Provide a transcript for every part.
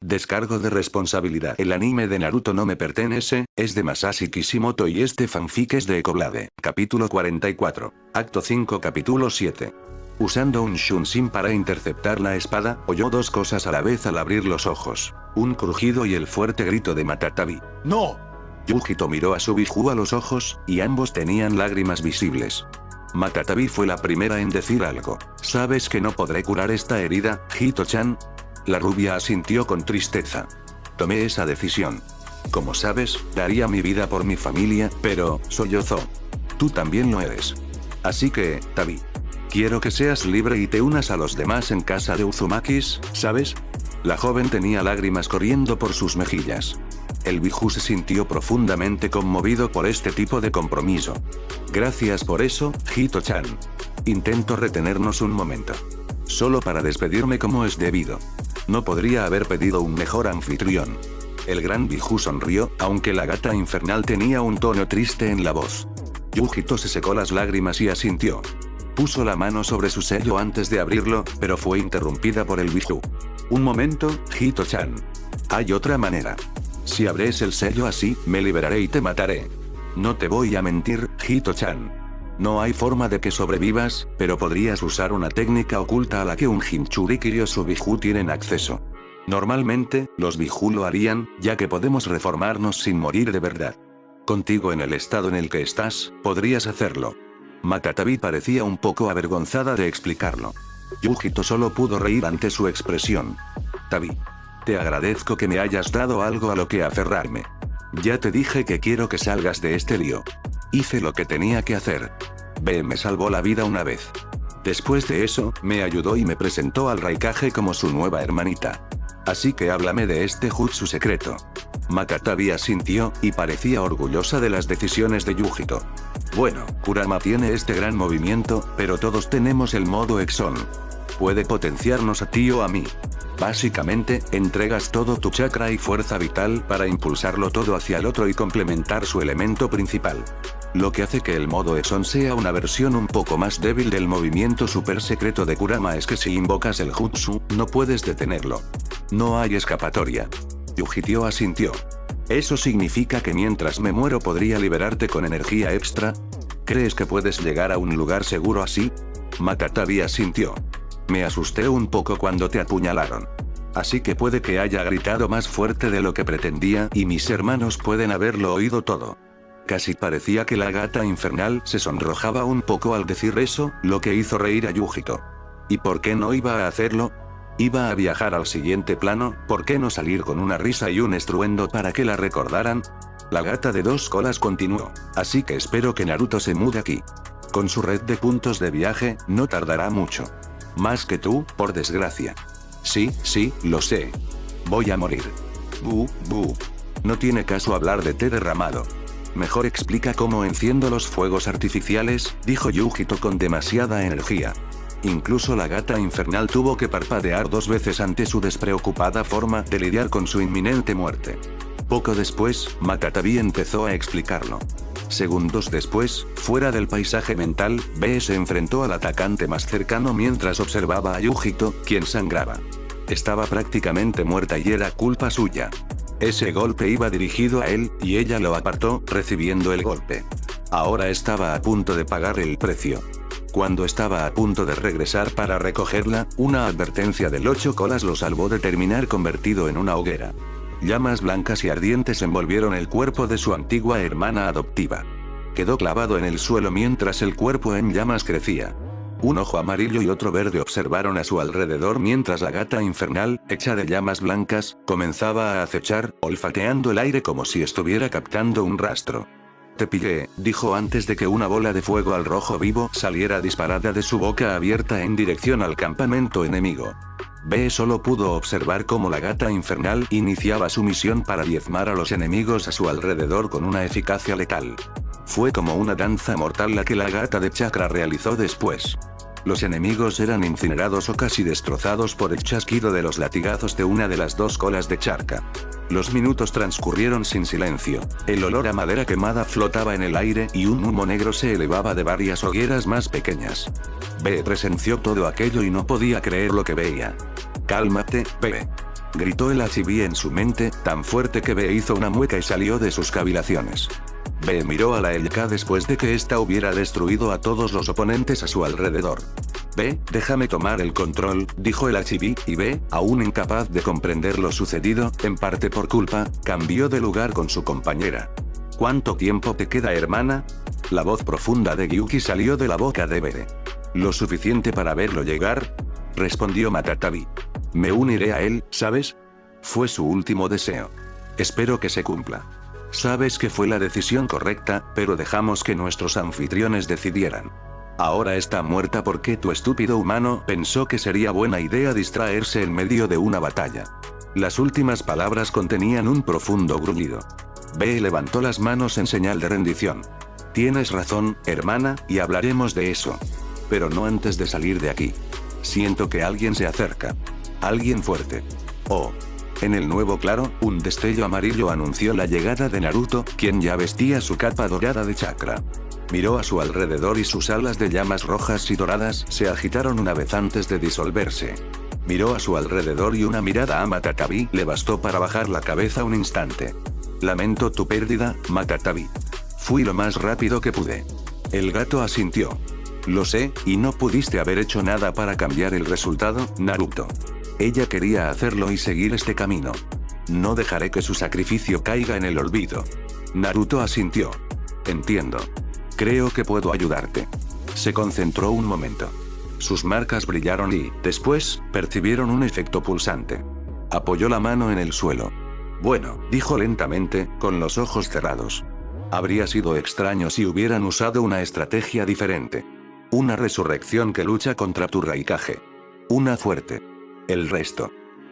Descargo de responsabilidad. El anime de Naruto no me pertenece, es de Masashi Kishimoto y este fanfic es de Ecoblade. Capítulo 44. Acto 5 Capítulo 7. Usando un Shunshin para interceptar la espada, oyó dos cosas a la vez al abrir los ojos. Un crujido y el fuerte grito de Matatabi. ¡No! Yujito miró a su Biju a los ojos, y ambos tenían lágrimas visibles. Matatabi fue la primera en decir algo. ¿Sabes que no podré curar esta herida, Hito-chan? La rubia asintió con tristeza. Tomé esa decisión. Como sabes, daría mi vida por mi familia, pero, sollozó. Tú también lo eres. Así que, Tabi. Quiero que seas libre y te unas a los demás en casa de Uzumakis, ¿sabes? La joven tenía lágrimas corriendo por sus mejillas. El Biju se sintió profundamente conmovido por este tipo de compromiso. Gracias por eso, Hito-chan. Intento retenernos un momento. Solo para despedirme como es debido. No podría haber pedido un mejor anfitrión. El gran Biju sonrió, aunque la gata infernal tenía un tono triste en la voz. Yujito se secó las lágrimas y asintió. Puso la mano sobre su sello antes de abrirlo, pero fue interrumpida por el Biju. Un momento, Hito-chan. Hay otra manera. Si abres el sello así, me liberaré y te mataré. No te voy a mentir, Hito-chan. No hay forma de que sobrevivas, pero podrías usar una técnica oculta a la que un Jinchuriki o su Biju tienen acceso. Normalmente, los Biju lo harían, ya que podemos reformarnos sin morir de verdad. Contigo en el estado en el que estás, podrías hacerlo. Matatabi parecía un poco avergonzada de explicarlo. Yujito solo pudo reír ante su expresión. Tabi. Te agradezco que me hayas dado algo a lo que aferrarme. Ya te dije que quiero que salgas de este lío. Hice lo que tenía que hacer. B me salvó la vida una vez. Después de eso, me ayudó y me presentó al Raikage como su nueva hermanita. Así que háblame de este jutsu secreto. Matatabi asintió, y parecía orgullosa de las decisiones de Yujito. Bueno, Kurama tiene este gran movimiento, pero todos tenemos el modo Exon. Puede potenciarnos a ti o a mí. Básicamente, entregas todo tu chakra y fuerza vital para impulsarlo todo hacia el otro y complementar su elemento principal. Lo que hace que el modo Exon sea una versión un poco más débil del movimiento super secreto de Kurama es que si invocas el jutsu, no puedes detenerlo. No hay escapatoria. Yujito asintió. ¿Eso significa que mientras me muero podría liberarte con energía extra? ¿Crees que puedes llegar a un lugar seguro así? Matatabi asintió. Me asusté un poco cuando te apuñalaron. Así que puede que haya gritado más fuerte de lo que pretendía y mis hermanos pueden haberlo oído todo. Casi parecía que la gata infernal se sonrojaba un poco al decir eso, lo que hizo reír a Yujito. ¿Y por qué no iba a hacerlo? Iba a viajar al siguiente plano, ¿por qué no salir con una risa y un estruendo para que la recordaran? La gata de dos colas continuó. Así que espero que Naruto se mude aquí. Con su red de puntos de viaje, no tardará mucho. Más que tú, por desgracia. Sí, lo sé. Voy a morir. Bu. No tiene caso hablar de té derramado. Mejor explica cómo enciendo los fuegos artificiales, dijo Yujito con demasiada energía. Incluso la gata infernal tuvo que parpadear 2 veces ante su despreocupada forma de lidiar con su inminente muerte. Poco después, Matatabi empezó a explicarlo. Segundos después, fuera del paisaje mental, B se enfrentó al atacante más cercano mientras observaba a Yujito, quien sangraba. Estaba prácticamente muerta y era culpa suya. Ese golpe iba dirigido a él, y ella lo apartó, recibiendo el golpe. Ahora estaba a punto de pagar el precio. Cuando estaba a punto de regresar para recogerla, una advertencia del 8 colas lo salvó de terminar convertido en una hoguera. Llamas blancas y ardientes envolvieron el cuerpo de su antigua hermana adoptiva. Quedó clavado en el suelo mientras el cuerpo en llamas crecía. Un ojo amarillo y otro verde observaron a su alrededor mientras la gata infernal, hecha de llamas blancas, comenzaba a acechar, olfateando el aire como si estuviera captando un rastro. Te pillé, dijo antes de que una bola de fuego al rojo vivo saliera disparada de su boca abierta en dirección al campamento enemigo. B solo pudo observar cómo la gata infernal iniciaba su misión para diezmar a los enemigos a su alrededor con una eficacia letal. Fue como una danza mortal la que la gata de chakra realizó después. Los enemigos eran incinerados o casi destrozados por el chasquido de los latigazos de una de las 2 colas de charca. Los minutos transcurrieron sin silencio. El olor a madera quemada flotaba en el aire y un humo negro se elevaba de varias hogueras más pequeñas. B presenció todo aquello y no podía creer lo que veía. Cálmate, B. Gritó el Achibi en su mente, tan fuerte que B hizo una mueca y salió de sus cavilaciones. B miró a la LK después de que ésta hubiera destruido a todos los oponentes a su alrededor. B, déjame tomar el control, dijo el Achibi, y B, aún incapaz de comprender lo sucedido, en parte por culpa, cambió de lugar con su compañera. ¿Cuánto tiempo te queda, hermana? La voz profunda de Gyuki salió de la boca de B. ¿Lo suficiente para verlo llegar? Respondió Matatabi. Me uniré a él, ¿sabes? Fue su último deseo. Espero que se cumpla. Sabes que fue la decisión correcta, pero dejamos que nuestros anfitriones decidieran. Ahora está muerta porque tu estúpido humano pensó que sería buena idea distraerse en medio de una batalla. Las últimas palabras contenían un profundo gruñido. B levantó las manos en señal de rendición. Tienes razón, hermana, y hablaremos de eso. Pero no antes de salir de aquí. Siento que alguien se acerca. Alguien fuerte. Oh. En el nuevo claro, un destello amarillo anunció la llegada de Naruto, quien ya vestía su capa dorada de chakra. Miró a su alrededor y sus alas de llamas rojas y doradas se agitaron una vez antes de disolverse. Miró a su alrededor y una mirada a Matatabi le bastó para bajar la cabeza un instante. Lamento tu pérdida, Matatabi. Fui lo más rápido que pude. El gato asintió. Lo sé, y no pudiste haber hecho nada para cambiar el resultado, Naruto. Ella quería hacerlo y seguir este camino. No dejaré que su sacrificio caiga en el olvido. Naruto asintió. Entiendo. Creo que puedo ayudarte. Se concentró un momento. Sus marcas brillaron y, después, percibieron un efecto pulsante. Apoyó la mano en el suelo. Bueno, dijo lentamente, con los ojos cerrados. Habría sido extraño si hubieran usado una estrategia diferente. Una resurrección que lucha contra tu Raikage. Una fuerte. El resto.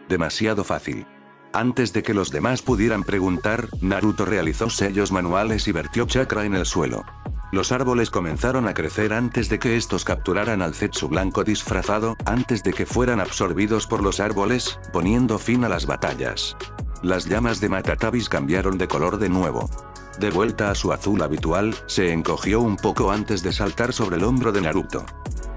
Demasiado fácil. Antes de que los demás pudieran preguntar, Naruto realizó sellos manuales y vertió chakra en el suelo. Los árboles comenzaron a crecer antes de que estos capturaran al Zetsu blanco disfrazado, antes de que fueran absorbidos por los árboles, poniendo fin a las batallas. Las llamas de Matatabis cambiaron de color de nuevo. De vuelta a su azul habitual, se encogió un poco antes de saltar sobre el hombro de Naruto.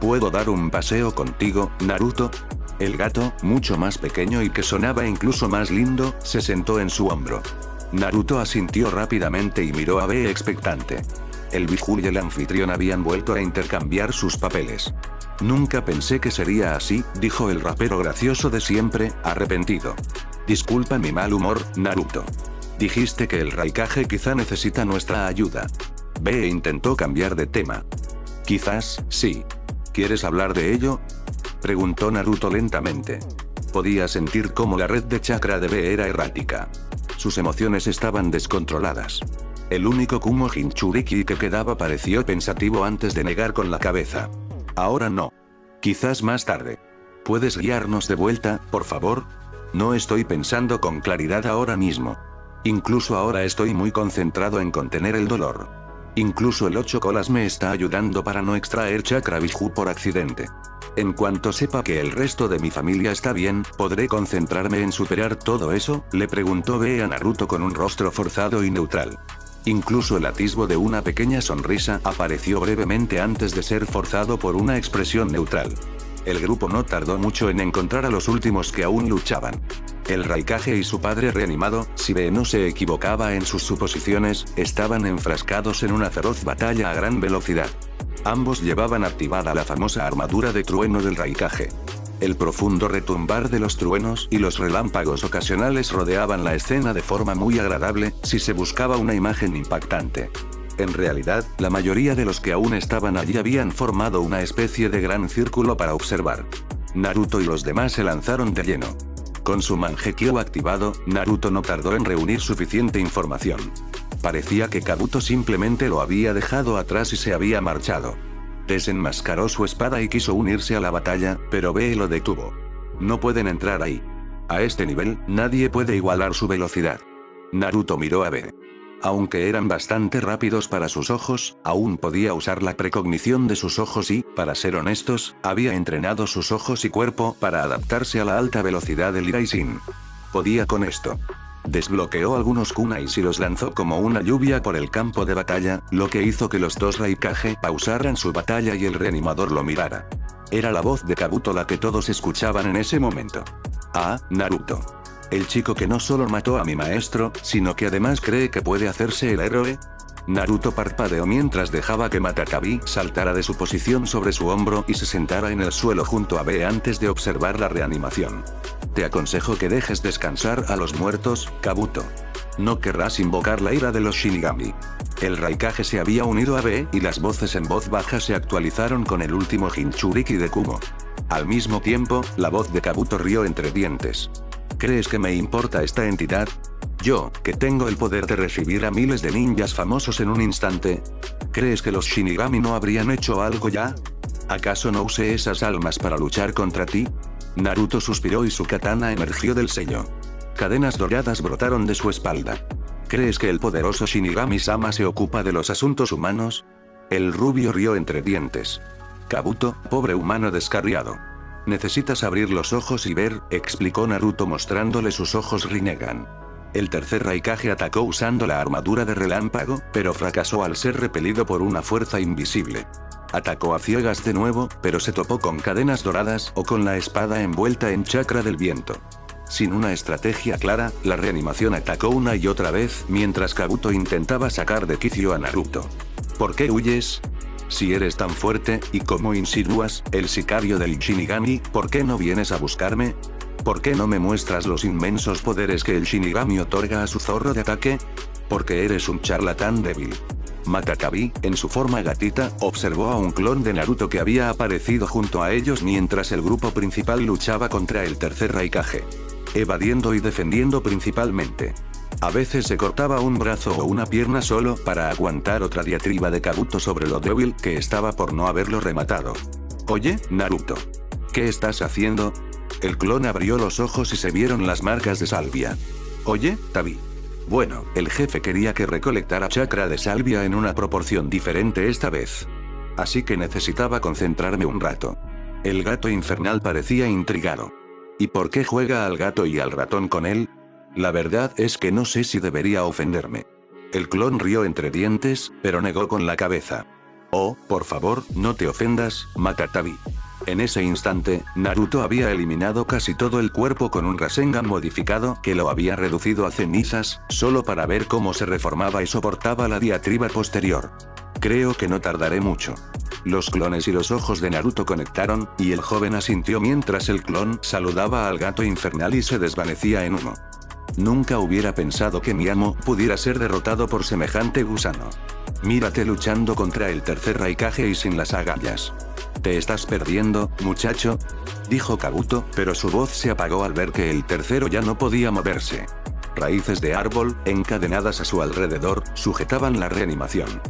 ¿Puedo dar un paseo contigo, Naruto? El gato, mucho más pequeño y que sonaba incluso más lindo, se sentó en su hombro. Naruto asintió rápidamente y miró a B expectante. El Biju y el anfitrión habían vuelto a intercambiar sus papeles. Nunca pensé que sería así, dijo el rapero gracioso de siempre, arrepentido. Disculpa mi mal humor, Naruto. Dijiste que el Raikage quizá necesita nuestra ayuda. B intentó cambiar de tema. Quizás, sí. ¿Quieres hablar de ello? Preguntó Naruto lentamente. Podía sentir cómo la red de chakra de B era errática. Sus emociones estaban descontroladas. El único Kumo Jinchuriki que quedaba pareció pensativo antes de negar con la cabeza. Ahora no. Quizás más tarde. ¿Puedes guiarnos de vuelta, por favor? No estoy pensando con claridad ahora mismo. Incluso ahora estoy muy concentrado en contener el dolor. Incluso el 8 colas me está ayudando para no extraer chakra Biju por accidente. En cuanto sepa que el resto de mi familia está bien, ¿podré concentrarme en superar todo eso?, le preguntó B a Naruto con un rostro forzado y neutral. Incluso el atisbo de una pequeña sonrisa apareció brevemente antes de ser forzado por una expresión neutral. El grupo no tardó mucho en encontrar a los últimos que aún luchaban. El Raikage y su padre reanimado, si B no se equivocaba en sus suposiciones, estaban enfrascados en una feroz batalla a gran velocidad. Ambos llevaban activada la famosa armadura de trueno del Raikage. El profundo retumbar de los truenos y los relámpagos ocasionales rodeaban la escena de forma muy agradable, si se buscaba una imagen impactante. En realidad, la mayoría de los que aún estaban allí habían formado una especie de gran círculo para observar. Naruto y los demás se lanzaron de lleno. Con su Mangekyo activado, Naruto no tardó en reunir suficiente información. Parecía que Kabuto simplemente lo había dejado atrás y se había marchado. Desenmascaró su espada y quiso unirse a la batalla, pero B lo detuvo. No pueden entrar ahí. A este nivel, nadie puede igualar su velocidad. Naruto miró a B. Aunque eran bastante rápidos para sus ojos, aún podía usar la precognición de sus ojos y, para ser honestos, había entrenado sus ojos y cuerpo para adaptarse a la alta velocidad del Iraishin. Podía con esto. Desbloqueó algunos kunais y los lanzó como una lluvia por el campo de batalla, lo que hizo que los dos Raikage pausaran su batalla y el reanimador lo mirara. Era la voz de Kabuto la que todos escuchaban en ese momento. Ah, Naruto. El chico que no solo mató a mi maestro, sino que además cree que puede hacerse el héroe. Naruto parpadeó mientras dejaba que Matatabi saltara de su posición sobre su hombro y se sentara en el suelo junto a B antes de observar la reanimación. Te aconsejo que dejes descansar a los muertos, Kabuto. No querrás invocar la ira de los Shinigami. El Raikage se había unido a B y las voces en voz baja se actualizaron con el último Jinchuriki de Kumo. Al mismo tiempo, la voz de Kabuto rió entre dientes. ¿Crees que me importa esta entidad? Yo, que tengo el poder de recibir a miles de ninjas famosos en un instante. ¿Crees que los Shinigami no habrían hecho algo ya? ¿Acaso no usé esas almas para luchar contra ti? Naruto suspiró y su katana emergió del sello. Cadenas doradas brotaron de su espalda. ¿Crees que el poderoso Shinigami-sama se ocupa de los asuntos humanos? El rubio rió entre dientes. Kabuto, pobre humano descarriado. Necesitas abrir los ojos y ver, explicó Naruto mostrándole sus ojos Rinnegan. El tercer Raikage atacó usando la armadura de relámpago, pero fracasó al ser repelido por una fuerza invisible. Atacó a ciegas de nuevo, pero se topó con cadenas doradas o con la espada envuelta en chakra del viento. Sin una estrategia clara, la reanimación atacó una y otra vez mientras Kabuto intentaba sacar de quicio a Naruto. ¿Por qué huyes? Si eres tan fuerte, y como insinúas, el sicario del Shinigami, ¿por qué no vienes a buscarme? ¿Por qué no me muestras los inmensos poderes que el Shinigami otorga a su zorro de ataque? Porque eres un charlatán débil. Matatabi, en su forma gatita, observó a un clon de Naruto que había aparecido junto a ellos mientras el grupo principal luchaba contra el tercer Raikage. Evadiendo y defendiendo principalmente. A veces se cortaba un brazo o una pierna solo para aguantar otra diatriba de Kabuto sobre lo débil que estaba por no haberlo rematado. Oye, Naruto. ¿Qué estás haciendo? El clon abrió los ojos y se vieron las marcas de salvia. Oye, Tabi. Bueno, el jefe quería que recolectara chakra de salvia en una proporción diferente esta vez. Así que necesitaba concentrarme un rato. El gato infernal parecía intrigado. ¿Y por qué juega al gato y al ratón con él? La verdad es que no sé si debería ofenderme. El clon rió entre dientes, pero negó con la cabeza. Oh, por favor, no te ofendas, Matatabi. En ese instante, Naruto había eliminado casi todo el cuerpo con un Rasengan modificado que lo había reducido a cenizas, solo para ver cómo se reformaba y soportaba la diatriba posterior. Creo que no tardaré mucho. Los clones y los ojos de Naruto conectaron, y el joven asintió mientras el clon saludaba al gato infernal y se desvanecía en humo. Nunca hubiera pensado que mi amo pudiera ser derrotado por semejante gusano. Mírate luchando contra el tercer Raikage y sin las agallas. ¿Te estás perdiendo, muchacho? Dijo Kabuto, pero su voz se apagó al ver que el tercero ya no podía moverse. Raíces de árbol, encadenadas a su alrededor, sujetaban la reanimación.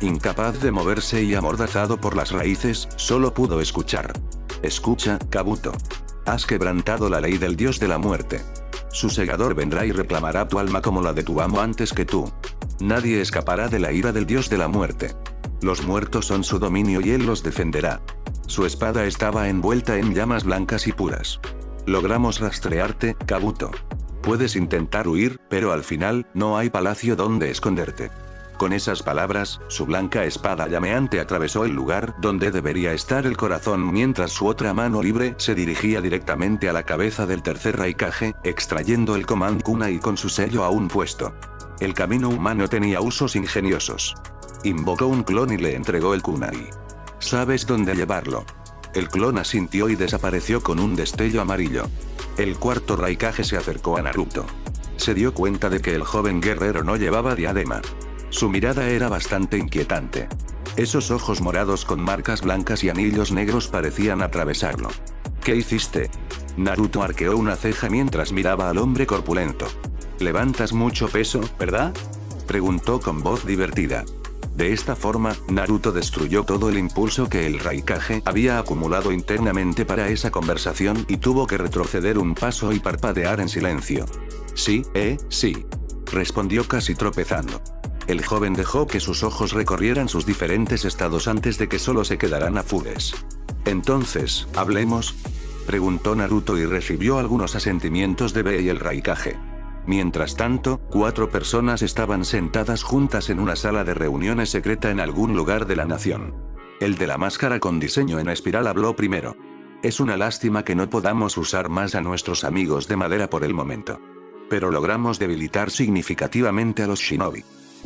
Incapaz de moverse y amordazado por las raíces, solo pudo escuchar. Escucha, Kabuto. Has quebrantado la ley del dios de la muerte. Su segador vendrá y reclamará tu alma como la de tu amo antes que tú. Nadie escapará de la ira del dios de la muerte. Los muertos son su dominio y él los defenderá. Su espada estaba envuelta en llamas blancas y puras. Logramos rastrearte, Kabuto. Puedes intentar huir, pero al final, no hay palacio donde esconderte. Con esas palabras, su blanca espada llameante atravesó el lugar donde debería estar el corazón mientras su otra mano libre se dirigía directamente a la cabeza del tercer Raikage, extrayendo el Command Kunai con su sello aún puesto. El camino humano tenía usos ingeniosos. Invocó un clon y le entregó el kunai. ¿Sabes dónde llevarlo? El clon asintió y desapareció con un destello amarillo. El cuarto Raikage se acercó a Naruto. Se dio cuenta de que el joven guerrero no llevaba diadema. Su mirada era bastante inquietante. Esos ojos morados con marcas blancas y anillos negros parecían atravesarlo. ¿Qué hiciste? Naruto arqueó una ceja mientras miraba al hombre corpulento. ¿Levantas mucho peso, verdad? Preguntó con voz divertida. De esta forma, Naruto destruyó todo el impulso que el Raikage había acumulado internamente para esa conversación y tuvo que retroceder un paso y parpadear en silencio. Sí, sí. Respondió casi tropezando. El joven dejó que sus ojos recorrieran sus diferentes estados antes de que solo se quedaran azules. Entonces, ¿hablemos? Preguntó Naruto y recibió algunos asentimientos de B y el Raikage. Mientras tanto, 4 personas estaban sentadas juntas en una sala de reuniones secreta en algún lugar de la nación. El de la máscara con diseño en espiral habló primero. Es una lástima que no podamos usar más a nuestros amigos de madera por el momento. Pero logramos debilitar significativamente a los shinobi.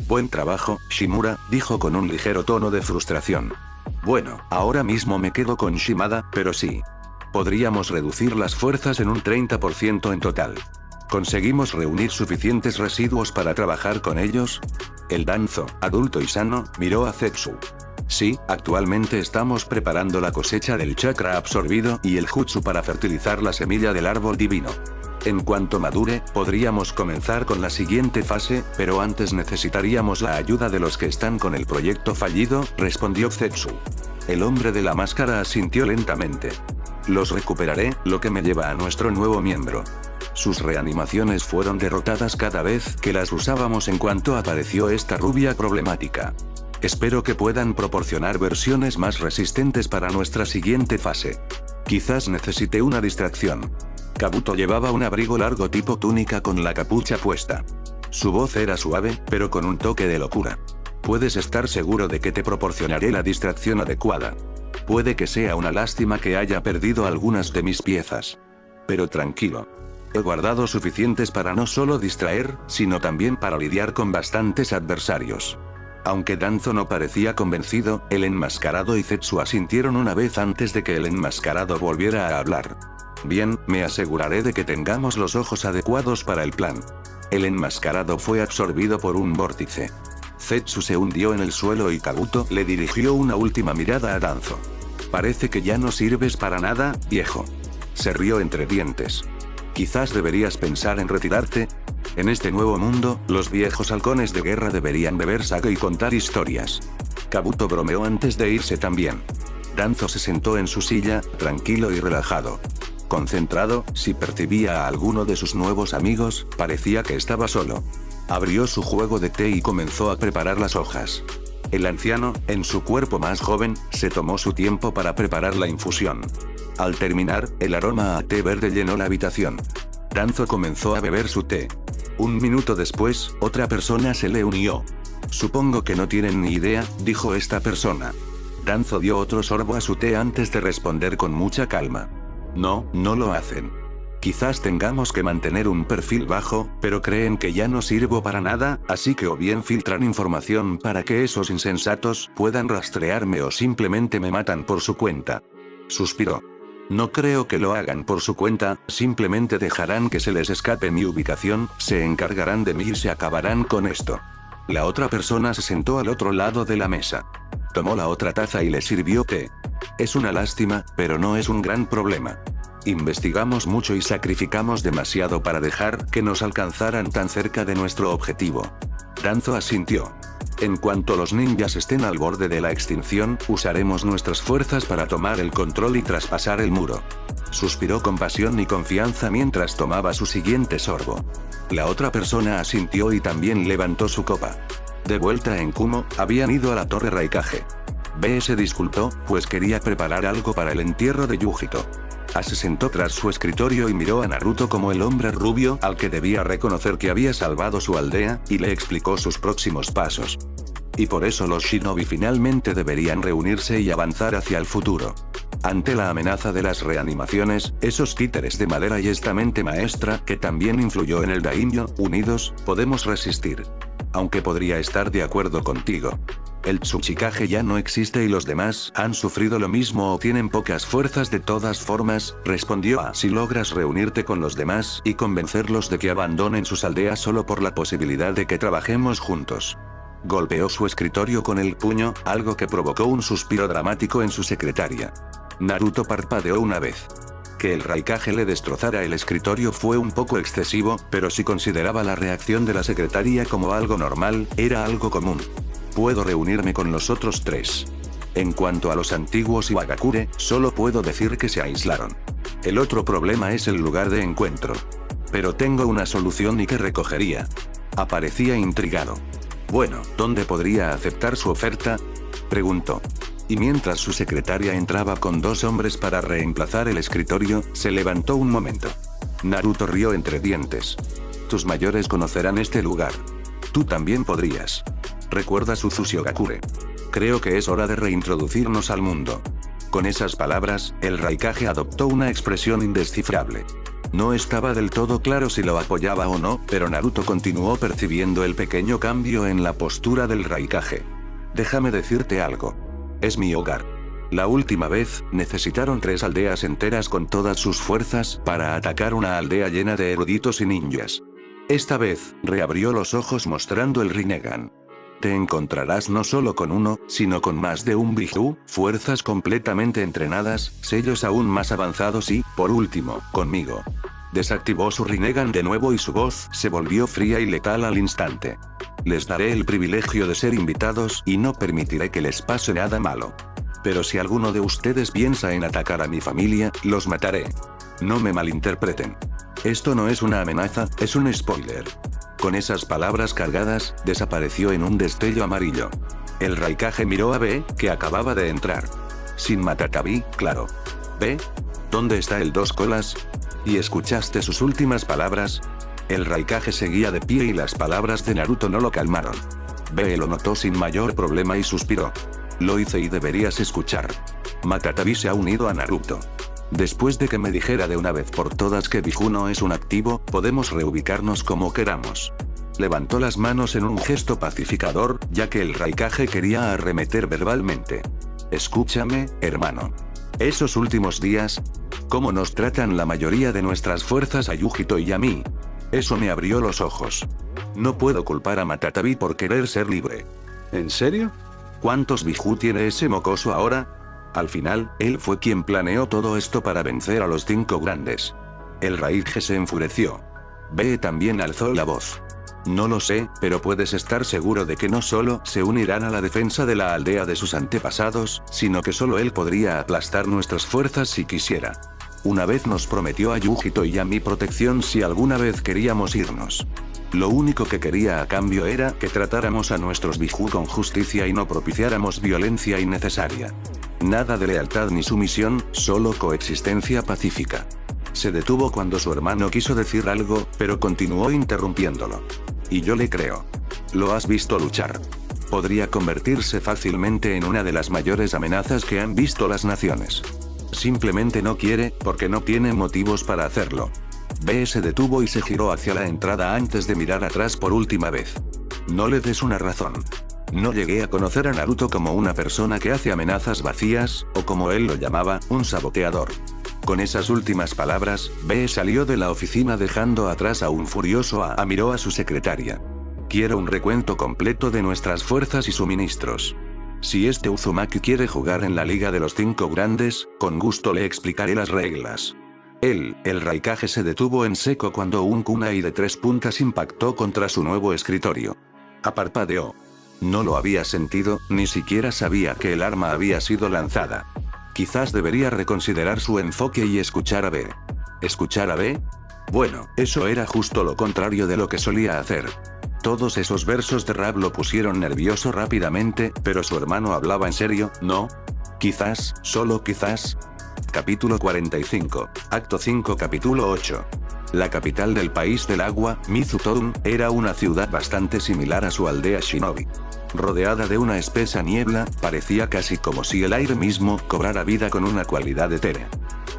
Buen trabajo, Shimura, dijo con un ligero tono de frustración. Bueno, ahora mismo me quedo con Shimada, pero sí. Podríamos reducir las fuerzas en un 30% en total. ¿Conseguimos reunir suficientes residuos para trabajar con ellos? El danzo, adulto y sano, miró a Zetsu. Sí, actualmente estamos preparando la cosecha del chakra absorbido y el jutsu para fertilizar la semilla del árbol divino. En cuanto madure, podríamos comenzar con la siguiente fase, pero antes necesitaríamos la ayuda de los que están con el proyecto fallido, respondió Zetsu. El hombre de la máscara asintió lentamente. Los recuperaré, lo que me lleva a nuestro nuevo miembro. Sus reanimaciones fueron derrotadas cada vez que las usábamos en cuanto apareció esta rubia problemática. Espero que puedan proporcionar versiones más resistentes para nuestra siguiente fase. Quizás necesite una distracción. Kabuto llevaba un abrigo largo tipo túnica con la capucha puesta. Su voz era suave, pero con un toque de locura. Puedes estar seguro de que te proporcionaré la distracción adecuada. Puede que sea una lástima que haya perdido algunas de mis piezas. Pero tranquilo. He guardado suficientes para no solo distraer, sino también para lidiar con bastantes adversarios. Aunque Danzo no parecía convencido, el enmascarado y Zetsu asintieron una vez antes de que el enmascarado volviera a hablar. Bien, me aseguraré de que tengamos los ojos adecuados para el plan. El enmascarado fue absorbido por un vórtice. Zetsu se hundió en el suelo y Kabuto le dirigió una última mirada a Danzo. Parece que ya no sirves para nada, viejo. Se rió entre dientes. Quizás deberías pensar en retirarte. En este nuevo mundo, los viejos halcones de guerra deberían beber sake y contar historias. Kabuto bromeó antes de irse también. Danzo se sentó en su silla, tranquilo y relajado. Concentrado, si percibía a alguno de sus nuevos amigos, parecía que estaba solo. Abrió su juego de té y comenzó a preparar las hojas. El anciano, en su cuerpo más joven, se tomó su tiempo para preparar la infusión. Al terminar, el aroma a té verde llenó la habitación. Danzo comenzó a beber su té. Un minuto después, otra persona se le unió. Supongo que no tienen ni idea, dijo esta persona. Danzo dio otro sorbo a su té antes de responder con mucha calma. No, no lo hacen. Quizás tengamos que mantener un perfil bajo, pero creen que ya no sirvo para nada, así que o bien filtran información para que esos insensatos puedan rastrearme o simplemente me matan por su cuenta. Suspiró. No creo que lo hagan por su cuenta, simplemente dejarán que se les escape mi ubicación, se encargarán de mí y se acabarán con esto. La otra persona se sentó al otro lado de la mesa. Tomó la otra taza y le sirvió té. Es una lástima, pero no es un gran problema. Investigamos mucho y sacrificamos demasiado para dejar que nos alcanzaran tan cerca de nuestro objetivo. Danzo asintió. En cuanto los ninjas estén al borde de la extinción, usaremos nuestras fuerzas para tomar el control y traspasar el muro. Suspiró con pasión y confianza mientras tomaba su siguiente sorbo. La otra persona asintió y también levantó su copa. De vuelta en Kumo, habían ido a la torre Raikage. B se disculpó, pues quería preparar algo para el entierro de Yujito. A se sentó tras su escritorio y miró a Naruto como el hombre rubio al que debía reconocer que había salvado su aldea, y le explicó sus próximos pasos. Y por eso los shinobi finalmente deberían reunirse y avanzar hacia el futuro. Ante la amenaza de las reanimaciones, esos títeres de madera y esta mente maestra, que también influyó en el daimyo, unidos, podemos resistir. Aunque podría estar de acuerdo contigo. El Tsuchikage ya no existe y los demás han sufrido lo mismo o tienen pocas fuerzas de todas formas, respondió A. Si logras reunirte con los demás y convencerlos de que abandonen sus aldeas solo por la posibilidad de que trabajemos juntos. Golpeó su escritorio con el puño, algo que provocó un suspiro dramático en su secretaria. Naruto parpadeó una vez. Que el Raikage le destrozara el escritorio fue un poco excesivo, pero si consideraba la reacción de la secretaria como algo normal, era algo común. Puedo reunirme con los otros tres. En cuanto a los antiguos Iwagakure, solo puedo decir que se aislaron. El otro problema es el lugar de encuentro. Pero tengo una solución y que recogería. Aparecía intrigado. Bueno, ¿dónde podría aceptar su oferta? Preguntó. Y mientras su secretaria entraba con dos hombres para reemplazar el escritorio, se levantó un momento. Naruto rió entre dientes. Tus mayores conocerán este lugar. Tú también podrías. Recuerda su Tsushigakure. Creo que es hora de reintroducirnos al mundo. Con esas palabras, el Raikage adoptó una expresión indescifrable. No estaba del todo claro si lo apoyaba o no, pero Naruto continuó percibiendo el pequeño cambio en la postura del Raikage. Déjame decirte algo. Es mi hogar. La última vez, necesitaron 3 aldeas enteras con todas sus fuerzas para atacar una aldea llena de eruditos y ninjas. Esta vez, reabrió los ojos mostrando el Rinnegan. Te encontrarás no solo con uno, sino con más de un Biju, fuerzas completamente entrenadas, sellos aún más avanzados y, por último, conmigo. Desactivó su Rinnegan de nuevo y su voz se volvió fría y letal al instante. Les daré el privilegio de ser invitados y no permitiré que les pase nada malo. Pero si alguno de ustedes piensa en atacar a mi familia, los mataré. No me malinterpreten. Esto no es una amenaza, es un spoiler. Con esas palabras cargadas, desapareció en un destello amarillo. El Raikage miró a B, que acababa de entrar. Sin Matatabi, claro. ¿B? ¿Dónde está el 2 colas? ¿Y escuchaste sus últimas palabras? El Raikage seguía de pie y las palabras de Naruto no lo calmaron. B lo notó sin mayor problema y suspiró. Lo hice y deberías escuchar. Matatabi se ha unido a Naruto. Después de que me dijera de una vez por todas que Biju no es un activo, podemos reubicarnos como queramos. Levantó las manos en un gesto pacificador, ya que el Raikage quería arremeter verbalmente. Escúchame, hermano. Esos últimos días, ¿cómo nos tratan la mayoría de nuestras fuerzas a Yujito y a mí? Eso me abrió los ojos. No puedo culpar a Matatabi por querer ser libre. ¿En serio? ¿Cuántos Biju tiene ese mocoso ahora? Al final, él fue quien planeó todo esto para vencer a los 5 grandes. El Raikage se enfureció. B también alzó la voz. No lo sé, pero puedes estar seguro de que no solo se unirán a la defensa de la aldea de sus antepasados, sino que solo él podría aplastar nuestras fuerzas si quisiera. Una vez nos prometió a Yujito y a mí protección si alguna vez queríamos irnos. Lo único que quería a cambio era que tratáramos a nuestros Biju con justicia y no propiciáramos violencia innecesaria. Nada de lealtad ni sumisión, solo coexistencia pacífica. Se detuvo cuando su hermano quiso decir algo, pero continuó interrumpiéndolo. Y yo le creo. Lo has visto luchar. Podría convertirse fácilmente en una de las mayores amenazas que han visto las naciones. Simplemente no quiere, porque no tiene motivos para hacerlo. B se detuvo y se giró hacia la entrada antes de mirar atrás por última vez. No le des una razón. No llegué a conocer a Naruto como una persona que hace amenazas vacías, o como él lo llamaba, un saboteador. Con esas últimas palabras, B salió de la oficina dejando atrás a un furioso A. Miró a su secretaria. Quiero un recuento completo de nuestras fuerzas y suministros. Si este Uzumaki quiere jugar en la Liga de los 5 grandes, con gusto le explicaré las reglas. El Raikage se detuvo en seco cuando un kunai de 3 puntas impactó contra su nuevo escritorio. Aparpadeó. No lo había sentido, ni siquiera sabía que el arma había sido lanzada. Quizás debería reconsiderar su enfoque y escuchar a B. ¿Escuchar a B? Bueno, eso era justo lo contrario de lo que solía hacer. Todos esos versos de rap lo pusieron nervioso rápidamente, pero su hermano hablaba en serio, ¿no? Quizás, solo quizás. Capítulo 45, Acto 5 Capítulo 8. La capital del país del agua, Mizutown, era una ciudad bastante similar a su aldea Shinobi. Rodeada de una espesa niebla, parecía casi como si el aire mismo cobrara vida con una cualidad etérea.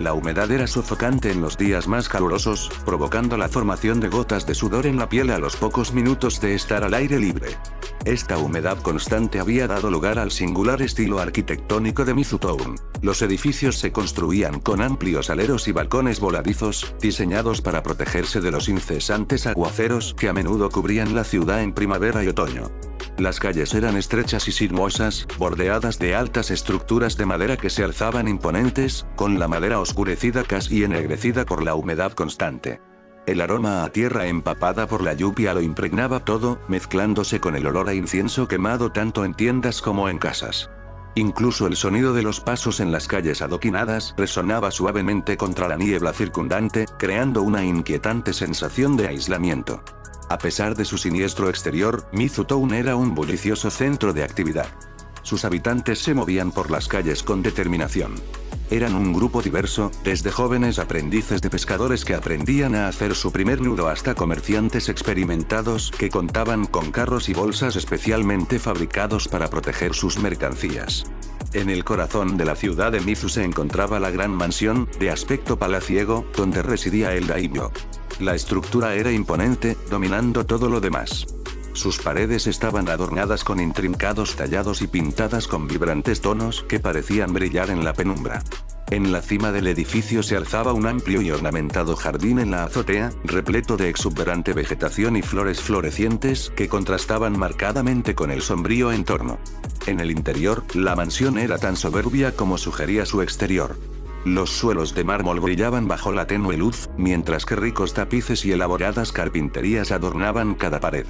La humedad era sofocante en los días más calurosos, provocando la formación de gotas de sudor en la piel a los pocos minutos de estar al aire libre. Esta humedad constante había dado lugar al singular estilo arquitectónico de Mizutown. Los edificios se construían con amplios aleros y balcones voladizos, diseñados para protegerse de los incesantes aguaceros que a menudo cubrían la ciudad en primavera y otoño. Las calles eran estrechas y sinuosas, bordeadas de altas estructuras de madera que se alzaban imponentes, con la madera oscurecida casi ennegrecida por la humedad constante. El aroma a tierra empapada por la lluvia lo impregnaba todo, mezclándose con el olor a incienso quemado tanto en tiendas como en casas. Incluso el sonido de los pasos en las calles adoquinadas resonaba suavemente contra la niebla circundante, creando una inquietante sensación de aislamiento. A pesar de su siniestro exterior, Mizutown era un bullicioso centro de actividad. Sus habitantes se movían por las calles con determinación. Eran un grupo diverso, desde jóvenes aprendices de pescadores que aprendían a hacer su primer nudo hasta comerciantes experimentados que contaban con carros y bolsas especialmente fabricados para proteger sus mercancías. En el corazón de la ciudad de Mizu se encontraba la gran mansión, de aspecto palaciego, donde residía el daimyo. La estructura era imponente, dominando todo lo demás. Sus paredes estaban adornadas con intrincados tallados y pintadas con vibrantes tonos que parecían brillar en la penumbra. En la cima del edificio se alzaba un amplio y ornamentado jardín en la azotea, repleto de exuberante vegetación y flores florecientes que contrastaban marcadamente con el sombrío entorno. En el interior, la mansión era tan soberbia como sugería su exterior. Los suelos de mármol brillaban bajo la tenue luz, mientras que ricos tapices y elaboradas carpinterías adornaban cada pared.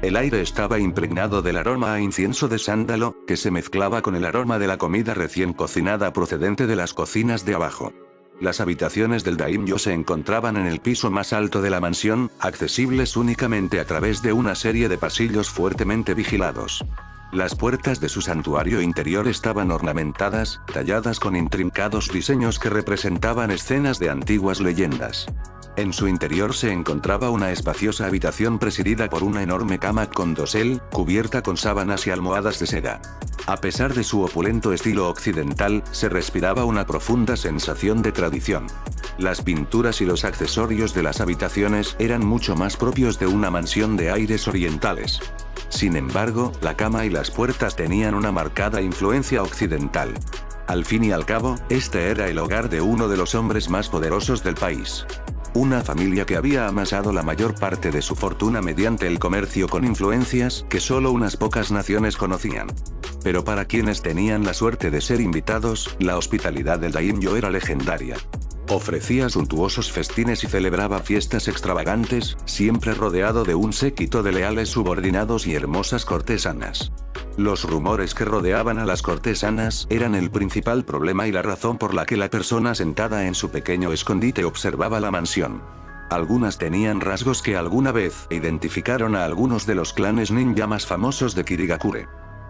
El aire estaba impregnado del aroma a incienso de sándalo, que se mezclaba con el aroma de la comida recién cocinada procedente de las cocinas de abajo. Las habitaciones del daimyo se encontraban en el piso más alto de la mansión, accesibles únicamente a través de una serie de pasillos fuertemente vigilados. Las puertas de su santuario interior estaban ornamentadas, talladas con intrincados diseños que representaban escenas de antiguas leyendas. En su interior se encontraba una espaciosa habitación presidida por una enorme cama con dosel, cubierta con sábanas y almohadas de seda. A pesar de su opulento estilo occidental, se respiraba una profunda sensación de tradición. Las pinturas y los accesorios de las habitaciones eran mucho más propios de una mansión de aires orientales. Sin embargo, la cama y las puertas tenían una marcada influencia occidental. Al fin y al cabo, este era el hogar de uno de los hombres más poderosos del país. Una familia que había amasado la mayor parte de su fortuna mediante el comercio con influencias que solo unas pocas naciones conocían. Pero para quienes tenían la suerte de ser invitados, la hospitalidad del daimyo era legendaria. Ofrecía suntuosos festines y celebraba fiestas extravagantes, siempre rodeado de un séquito de leales subordinados y hermosas cortesanas. Los rumores que rodeaban a las cortesanas eran el principal problema y la razón por la que la persona sentada en su pequeño escondite observaba la mansión. Algunas tenían rasgos que alguna vez identificaron a algunos de los clanes ninja más famosos de Kirigakure.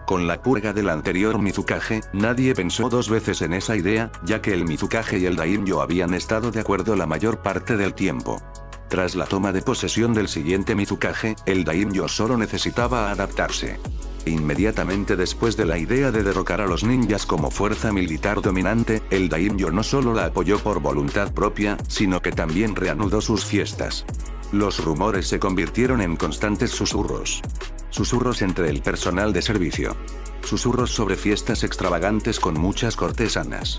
Con la purga del anterior Mizukage, nadie pensó dos veces en esa idea, ya que el Mizukage y el daimyo habían estado de acuerdo la mayor parte del tiempo. Tras la toma de posesión del siguiente Mizukage, el daimyo solo necesitaba adaptarse. Inmediatamente después de la idea de derrocar a los ninjas como fuerza militar dominante, el daimyo no solo la apoyó por voluntad propia, sino que también reanudó sus fiestas. Los rumores se convirtieron en constantes susurros. Susurros entre el personal de servicio. Susurros sobre fiestas extravagantes con muchas cortesanas.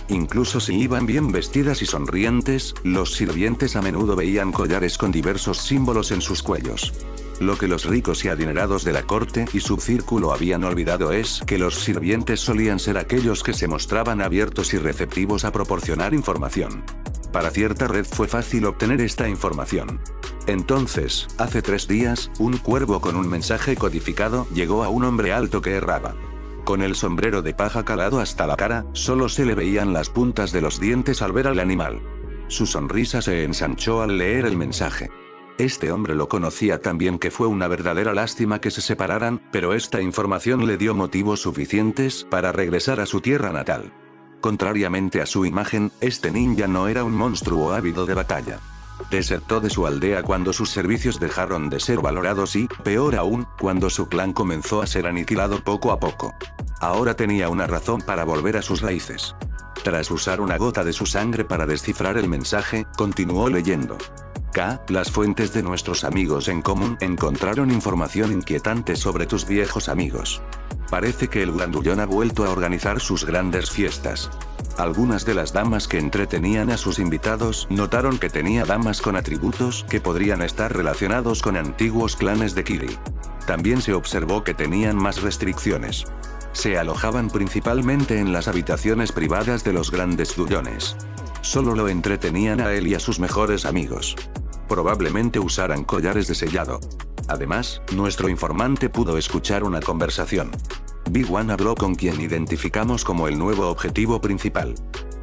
Incluso si iban bien vestidas y sonrientes, los sirvientes a menudo veían collares con diversos símbolos en sus cuellos. Lo que los ricos y adinerados de la corte y su círculo habían olvidado es que los sirvientes solían ser aquellos que se mostraban abiertos y receptivos a proporcionar información. Para cierta red fue fácil obtener esta información. Entonces, hace 3 días, un cuervo con un mensaje codificado llegó a un hombre alto que erraba. Con el sombrero de paja calado hasta la cara, solo se le veían las puntas de los dientes al ver al animal. Su sonrisa se ensanchó al leer el mensaje. Este hombre lo conocía tan bien que fue una verdadera lástima que se separaran, pero esta información le dio motivos suficientes para regresar a su tierra natal. Contrariamente a su imagen, este ninja no era un monstruo ávido de batalla. Desertó de su aldea cuando sus servicios dejaron de ser valorados y, peor aún, cuando su clan comenzó a ser aniquilado poco a poco. Ahora tenía una razón para volver a sus raíces. Tras usar una gota de su sangre para descifrar el mensaje, continuó leyendo. Las fuentes de nuestros amigos en común encontraron información inquietante sobre tus viejos amigos. Parece que el grandullón ha vuelto a organizar sus grandes fiestas. Algunas de las damas que entretenían a sus invitados notaron que tenía damas con atributos que podrían estar relacionados con antiguos clanes de Kiri. También se observó que tenían más restricciones. Se alojaban principalmente en las habitaciones privadas de los grandes dullones. Solo lo entretenían a él y a sus mejores amigos. Probablemente usaran collares de sellado. Además, nuestro informante pudo escuchar una conversación. Big One habló con quien identificamos como el nuevo objetivo principal.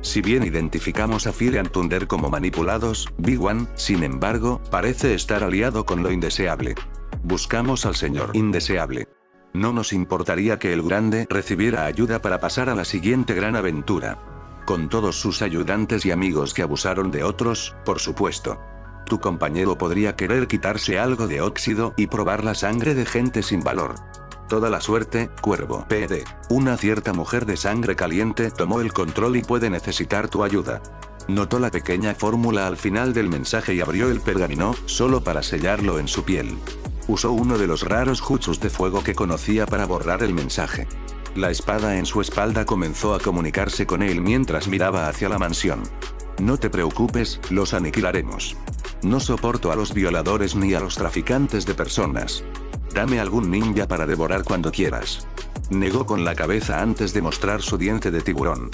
Si bien identificamos a Fire and Thunder como manipulados, Big One, sin embargo, parece estar aliado con lo indeseable. Buscamos al señor indeseable. No nos importaría que el grande recibiera ayuda para pasar a la siguiente gran aventura. Con todos sus ayudantes y amigos que abusaron de otros, por supuesto. Tu compañero podría querer quitarse algo de óxido y probar la sangre de gente sin valor. Toda la suerte, Cuervo. PD. Una cierta mujer de sangre caliente tomó el control y puede necesitar tu ayuda. Notó la pequeña fórmula al final del mensaje y abrió el pergamino, solo para sellarlo en su piel. Usó uno de los raros jutsus de fuego que conocía para borrar el mensaje. La espada en su espalda comenzó a comunicarse con él mientras miraba hacia la mansión. No te preocupes, los aniquilaremos. No soporto a los violadores ni a los traficantes de personas. Dame algún ninja para devorar cuando quieras. Negó con la cabeza antes de mostrar su diente de tiburón.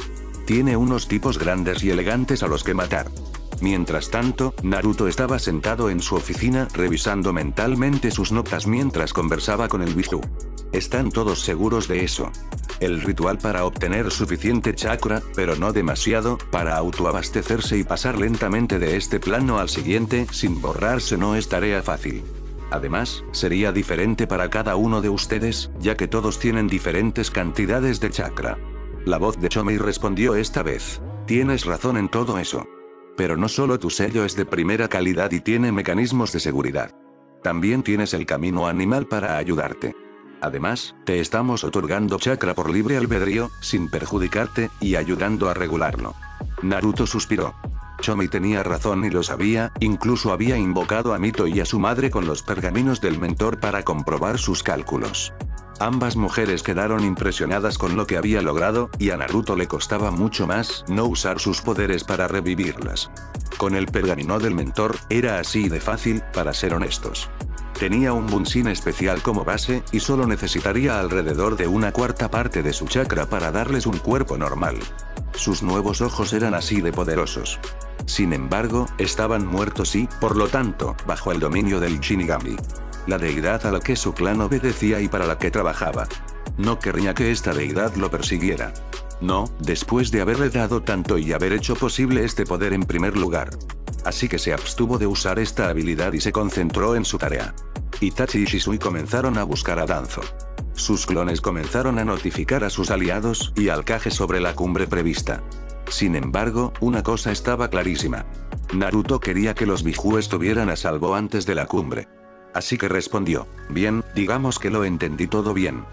Tiene unos tipos grandes y elegantes a los que matar. Mientras tanto, Naruto estaba sentado en su oficina revisando mentalmente sus notas mientras conversaba con el Biju. Están todos seguros de eso. El ritual para obtener suficiente chakra, pero no demasiado, para autoabastecerse y pasar lentamente de este plano al siguiente sin borrarse no es tarea fácil. Además, sería diferente para cada uno de ustedes, ya que todos tienen diferentes cantidades de chakra. La voz de Chomei respondió esta vez. Tienes razón en todo eso. Pero no solo tu sello es de primera calidad y tiene mecanismos de seguridad. También tienes el camino animal para ayudarte. Además, te estamos otorgando chakra por libre albedrío, sin perjudicarte, y ayudando a regularlo. Naruto suspiró. Chomei tenía razón y lo sabía, incluso había invocado a Mito y a su madre con los pergaminos del mentor para comprobar sus cálculos. Ambas mujeres quedaron impresionadas con lo que había logrado, y a Naruto le costaba mucho más no usar sus poderes para revivirlas. Con el pergamino del mentor, era así de fácil, para ser honestos. Tenía un Bunshin especial como base, y solo necesitaría alrededor de una cuarta parte de su chakra para darles un cuerpo normal. Sus nuevos ojos eran así de poderosos. Sin embargo, estaban muertos y, por lo tanto, bajo el dominio del Shinigami. La deidad a la que su clan obedecía y para la que trabajaba. No querría que esta deidad lo persiguiera. No, después de haberle dado tanto y haber hecho posible este poder en primer lugar. Así que se abstuvo de usar esta habilidad y se concentró en su tarea. Itachi y Shisui comenzaron a buscar a Danzo. Sus clones comenzaron a notificar a sus aliados y al Kage sobre la cumbre prevista. Sin embargo, una cosa estaba clarísima. Naruto quería que los Biju estuvieran a salvo antes de la cumbre. Así que respondió, bien, digamos que lo entendí todo bien.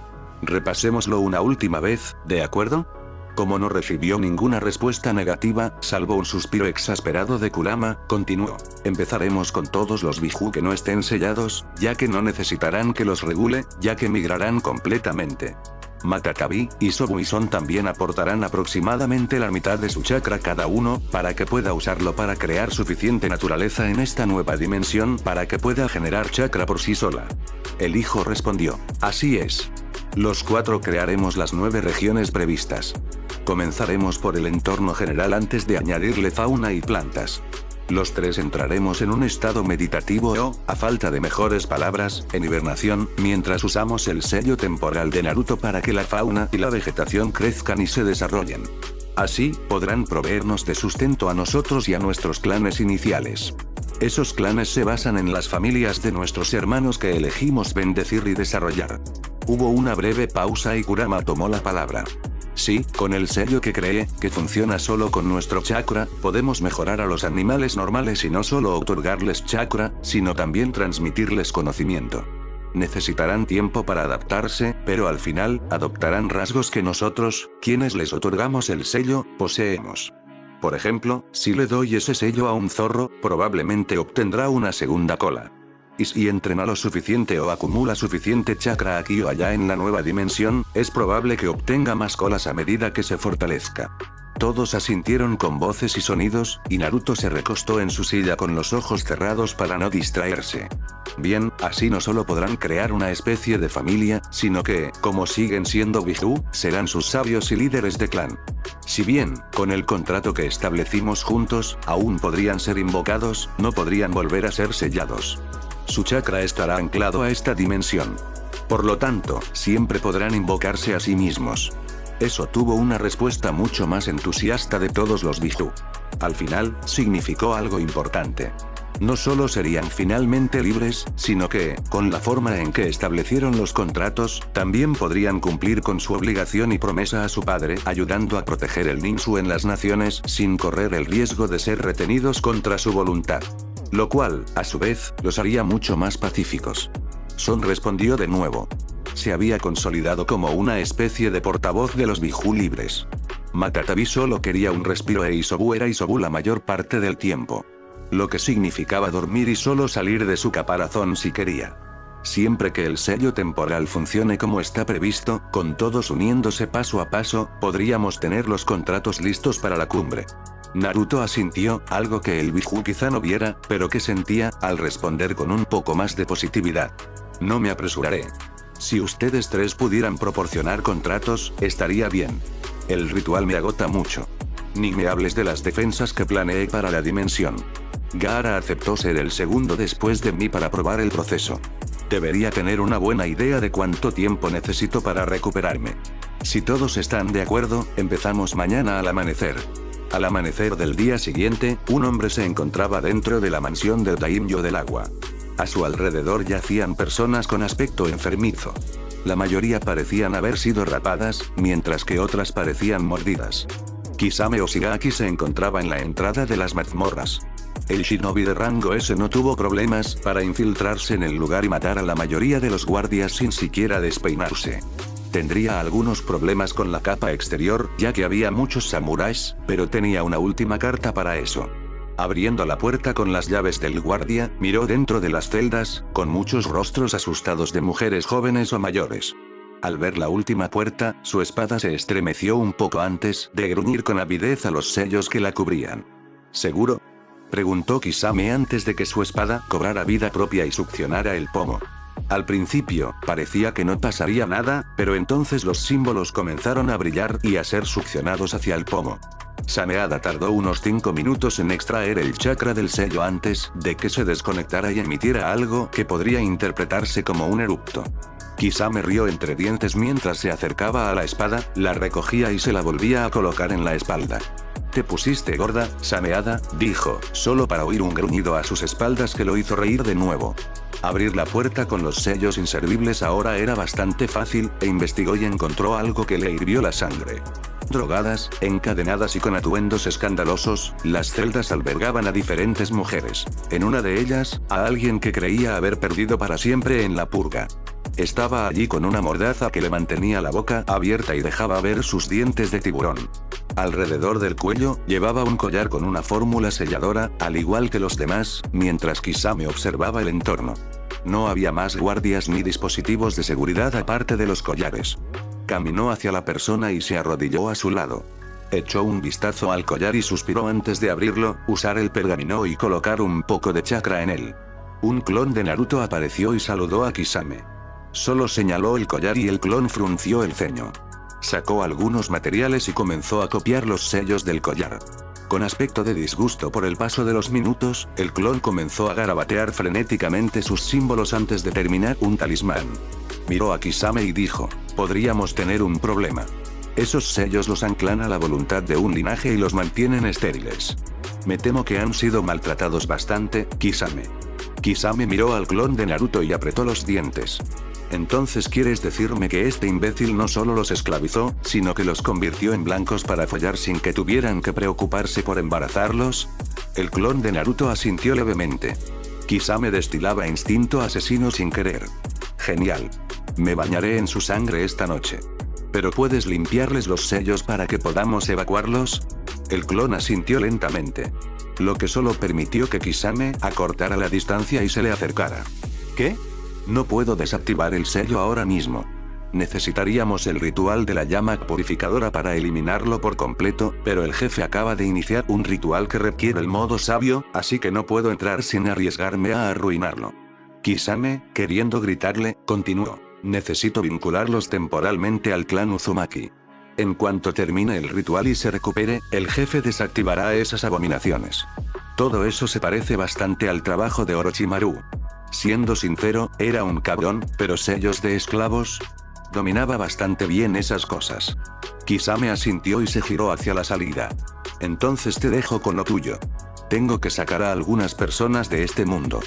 Repasémoslo una última vez, ¿de acuerdo? Como no recibió ninguna respuesta negativa, salvo un suspiro exasperado de Kurama, continuó. Empezaremos con todos los Biju que no estén sellados, ya que no necesitarán que los regule, ya que migrarán completamente. Matatabi y Sobuison también aportarán aproximadamente la mitad de su chakra cada uno, para que pueda usarlo para crear suficiente naturaleza en esta nueva dimensión para que pueda generar chakra por sí sola. El hijo respondió, así es. Los 4 crearemos las 9 regiones previstas. Comenzaremos por el entorno general antes de añadirle fauna y plantas. Los 3 entraremos en un estado meditativo o, a falta de mejores palabras, en hibernación, mientras usamos el sello temporal de Naruto para que la fauna y la vegetación crezcan y se desarrollen. Así, podrán proveernos de sustento a nosotros y a nuestros clanes iniciales. Esos clanes se basan en las familias de nuestros hermanos que elegimos bendecir y desarrollar. Hubo una breve pausa y Kurama tomó la palabra. Sí, con el sello que cree, que funciona solo con nuestro chakra, podemos mejorar a los animales normales y no solo otorgarles chakra, sino también transmitirles conocimiento. Necesitarán tiempo para adaptarse, pero al final, adoptarán rasgos que nosotros, quienes les otorgamos el sello, poseemos. Por ejemplo, si le doy ese sello a un zorro, probablemente obtendrá una segunda cola. Y si entrena lo suficiente o acumula suficiente chakra aquí o allá en la nueva dimensión, es probable que obtenga más colas a medida que se fortalezca. Todos asintieron con voces y sonidos, y Naruto se recostó en su silla con los ojos cerrados para no distraerse. Bien, así no solo podrán crear una especie de familia, sino que, como siguen siendo Biju, serán sus sabios y líderes de clan. Si bien, con el contrato que establecimos juntos, aún podrían ser invocados, no podrían volver a ser sellados. Su chakra estará anclado a esta dimensión. Por lo tanto, siempre podrán invocarse a sí mismos. Eso tuvo una respuesta mucho más entusiasta de todos los Biju. Al final, significó algo importante. No solo serían finalmente libres, sino que, con la forma en que establecieron los contratos, también podrían cumplir con su obligación y promesa a su padre, ayudando a proteger el ninsu en las naciones, sin correr el riesgo de ser retenidos contra su voluntad. Lo cual, a su vez, los haría mucho más pacíficos. Son respondió de nuevo. Se había consolidado como una especie de portavoz de los Biju libres. Matatabi solo quería un respiro e Isobu era Isobu la mayor parte del tiempo. Lo que significaba dormir y solo salir de su caparazón si quería. Siempre que el sello temporal funcione como está previsto, con todos uniéndose paso a paso, podríamos tener los contratos listos para la cumbre. Naruto asintió, algo que el Biju quizá no viera, pero que sentía, al responder con un poco más de positividad. No me apresuraré. Si ustedes tres pudieran proporcionar contratos, estaría bien. El ritual me agota mucho. Ni me hables de las defensas que planeé para la dimensión. Gaara aceptó ser el segundo después de mí para probar el proceso. Debería tener una buena idea de cuánto tiempo necesito para recuperarme. Si todos están de acuerdo, empezamos mañana al amanecer. Al amanecer del día siguiente, un hombre se encontraba dentro de la mansión del Daimyo del agua. A su alrededor yacían personas con aspecto enfermizo. La mayoría parecían haber sido rapadas, mientras que otras parecían mordidas. Kisame Oshigaki se encontraba en la entrada de las mazmorras. El shinobi de rango S no tuvo problemas para infiltrarse en el lugar y matar a la mayoría de los guardias sin siquiera despeinarse. Tendría algunos problemas con la capa exterior, ya que había muchos samuráis, pero tenía una última carta para eso. Abriendo la puerta con las llaves del guardia, miró dentro de las celdas, con muchos rostros asustados de mujeres jóvenes o mayores. Al ver la última puerta, su espada se estremeció un poco antes de gruñir con avidez a los sellos que la cubrían. ¿Seguro?, preguntó Kisame antes de que su espada cobrara vida propia y succionara el pomo. Al principio, parecía que no pasaría nada, pero entonces los símbolos comenzaron a brillar y a ser succionados hacia el pomo. Sameada tardó unos 5 minutos en extraer el chakra del sello antes de que se desconectara y emitiera algo que podría interpretarse como un erupto. Kisame rió entre dientes mientras se acercaba a la espada, la recogía y se la volvía a colocar en la espalda. «Te pusiste gorda, Sameada», dijo, solo para oír un gruñido a sus espaldas que lo hizo reír de nuevo. Abrir la puerta con los sellos inservibles ahora era bastante fácil, e investigó y encontró algo que le hirvió la sangre. Drogadas, encadenadas y con atuendos escandalosos, las celdas albergaban a diferentes mujeres. En una de ellas, a alguien que creía haber perdido para siempre en la purga. Estaba allí con una mordaza que le mantenía la boca abierta y dejaba ver sus dientes de tiburón. Alrededor del cuello, llevaba un collar con una fórmula selladora, al igual que los demás, mientras Kisame observaba el entorno. No había más guardias ni dispositivos de seguridad aparte de los collares. Caminó hacia la persona y se arrodilló a su lado. Echó un vistazo al collar y suspiró antes de abrirlo, usar el pergamino y colocar un poco de chakra en él. Un clon de Naruto apareció y saludó a Kisame. Solo señaló el collar y el clon frunció el ceño. Sacó algunos materiales y comenzó a copiar los sellos del collar. Con aspecto de disgusto por el paso de los minutos, el clon comenzó a garabatear frenéticamente sus símbolos antes de terminar un talismán. Miró a Kisame y dijo, podríamos tener un problema. Esos sellos los anclan a la voluntad de un linaje y los mantienen estériles. Me temo que han sido maltratados bastante, Kisame. Kisame miró al clon de Naruto y apretó los dientes. Entonces ¿quieres decirme que este imbécil no solo los esclavizó, sino que los convirtió en blancos para follar sin que tuvieran que preocuparse por embarazarlos? El clon de Naruto asintió levemente. Kisame destilaba instinto asesino sin querer. Genial. Me bañaré en su sangre esta noche. ¿Pero puedes limpiarles los sellos para que podamos evacuarlos? El clon asintió lentamente. Lo que solo permitió que Kisame acortara la distancia y se le acercara. ¿Qué? No puedo desactivar el sello ahora mismo. Necesitaríamos el ritual de la llama purificadora para eliminarlo por completo, pero el jefe acaba de iniciar un ritual que requiere el modo sabio, así que no puedo entrar sin arriesgarme a arruinarlo. Kisame, queriendo gritarle, continuó. Necesito vincularlos temporalmente al clan Uzumaki. En cuanto termine el ritual y se recupere, el jefe desactivará esas abominaciones. Todo eso se parece bastante al trabajo de Orochimaru. Siendo sincero, era un cabrón, pero sellos de esclavos. Dominaba bastante bien esas cosas. Kisame asintió y se giró hacia la salida. Entonces te dejo con lo tuyo. tengo que sacar a algunas personas de este mundo.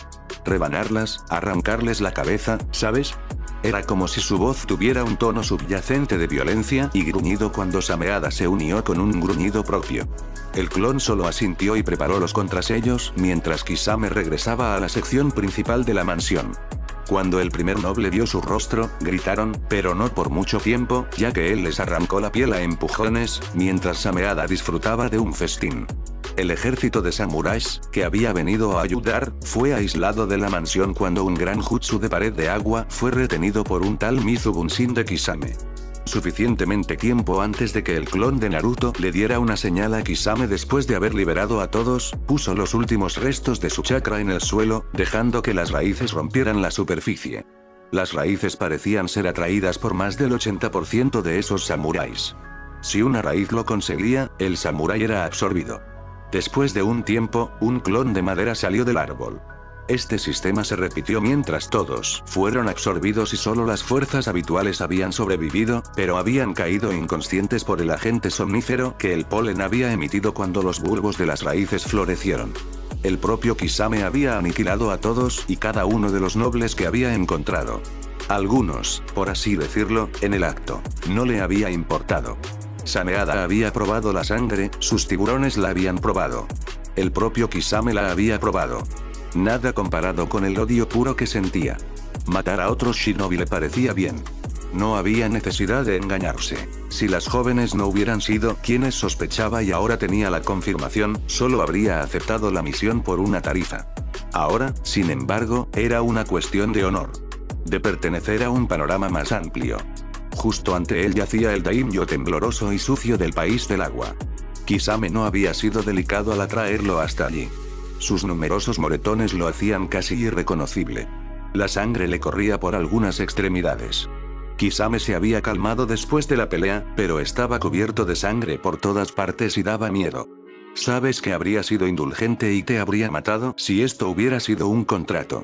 Rebanarlas, arrancarles la cabeza, ¿sabes? Era como si su voz tuviera un tono subyacente de violencia y gruñido cuando Sameada se unió con un gruñido propio. El clon solo asintió y preparó los contrasellos mientras Kisame regresaba a la sección principal de la mansión. Cuando el primer noble vio su rostro, gritaron, pero no por mucho tiempo, ya que él les arrancó la piel a empujones, mientras Sameada disfrutaba de un festín. El ejército de samuráis, que había venido a ayudar, fue aislado de la mansión cuando un gran jutsu de pared de agua fue retenido por un tal Mizu Bunshin de Kisame. Suficientemente tiempo antes de que el clon de Naruto le diera una señal a Kisame después de haber liberado a todos, puso los últimos restos de su chakra en el suelo, dejando que las raíces rompieran la superficie. Las raíces parecían ser atraídas por más del 80% de esos samuráis. Si una raíz lo conseguía, el samurái era absorbido. Después de un tiempo, un clon de madera salió del árbol. Este sistema se repitió mientras todos fueron absorbidos y solo las fuerzas habituales habían sobrevivido, pero habían caído inconscientes por el agente somnífero que el polen había emitido cuando los bulbos de las raíces florecieron. El propio Kisame había aniquilado a todos y cada uno de los nobles que había encontrado. Algunos, por así decirlo, en el acto, no le había importado. Sameada había probado la sangre, sus tiburones la habían probado. El propio Kisame la había probado. Nada comparado con el odio puro que sentía. Matar a otro shinobi le parecía bien. No había necesidad de engañarse. Si las jóvenes no hubieran sido quienes sospechaba y ahora tenía la confirmación, solo habría aceptado la misión por una tarifa. Ahora, sin embargo, era una cuestión de honor. De pertenecer a un panorama más amplio. Justo ante él yacía el daimyo tembloroso y sucio del país del agua. Kisame no había sido delicado al atraerlo hasta allí. Sus numerosos moretones lo hacían casi irreconocible. La sangre le corría por algunas extremidades. Kisame se había calmado después de la pelea, pero estaba cubierto de sangre por todas partes y daba miedo. Sabes que habría sido indulgente y te habría matado si esto hubiera sido un contrato.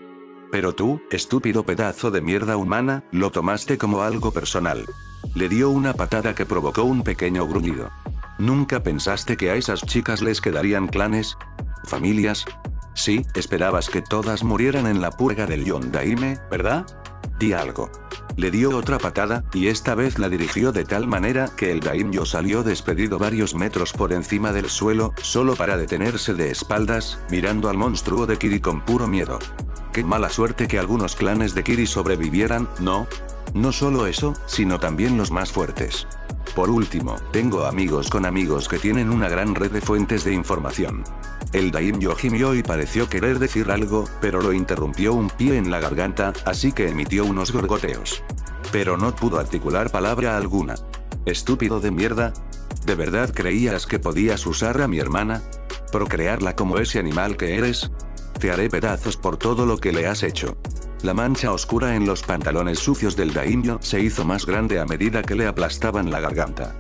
Pero tú, estúpido pedazo de mierda humana, lo tomaste como algo personal. Le dio una patada que provocó un pequeño gruñido. ¿Nunca pensaste que a esas chicas les quedarían clanes? ¿Familias? Sí, esperabas que todas murieran en la purga del Yondaime, ¿verdad? Di algo. Le dio otra patada, y esta vez la dirigió de tal manera que el daimyo salió despedido varios metros por encima del suelo, solo para detenerse de espaldas, mirando al monstruo de Kiri con puro miedo. Qué mala suerte que algunos clanes de Kiri sobrevivieran, ¿no? No solo eso, sino también los más fuertes. Por último, tengo amigos con amigos que tienen una gran red de fuentes de información. El daimyo gimió y pareció querer decir algo, pero lo interrumpió un pie en la garganta, así que emitió unos gorgoteos. Pero no pudo articular palabra alguna. ¿Estúpido de mierda? ¿De verdad creías que podías usar a mi hermana? ¿Procrearla como ese animal que eres? Te haré pedazos por todo lo que le has hecho. La mancha oscura en los pantalones sucios del daimyo se hizo más grande a medida que le aplastaban la garganta.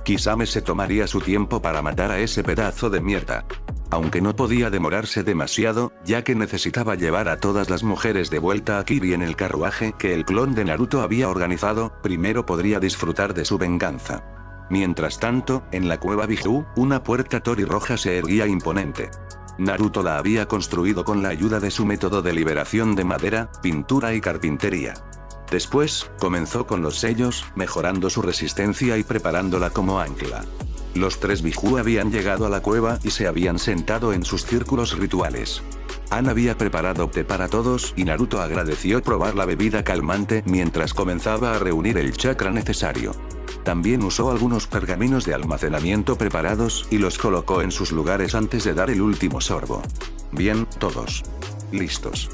Kisame se tomaría su tiempo para matar a ese pedazo de mierda. Aunque no podía demorarse demasiado, ya que necesitaba llevar a todas las mujeres de vuelta a Kiri en el carruaje que el clon de Naruto había organizado, primero podría disfrutar de su venganza. Mientras tanto, en la cueva Biju, una puerta tori roja se erguía imponente. Naruto la había construido con la ayuda de su método de liberación de madera, pintura y carpintería. Después, comenzó con los sellos, mejorando su resistencia y preparándola como ancla. Los tres Biju habían llegado a la cueva y se habían sentado en sus círculos rituales. An había preparado té para todos y Naruto agradeció probar la bebida calmante mientras comenzaba a reunir el chakra necesario. También usó algunos pergaminos de almacenamiento preparados y los colocó en sus lugares antes de dar el último sorbo. Bien, todos. Listos.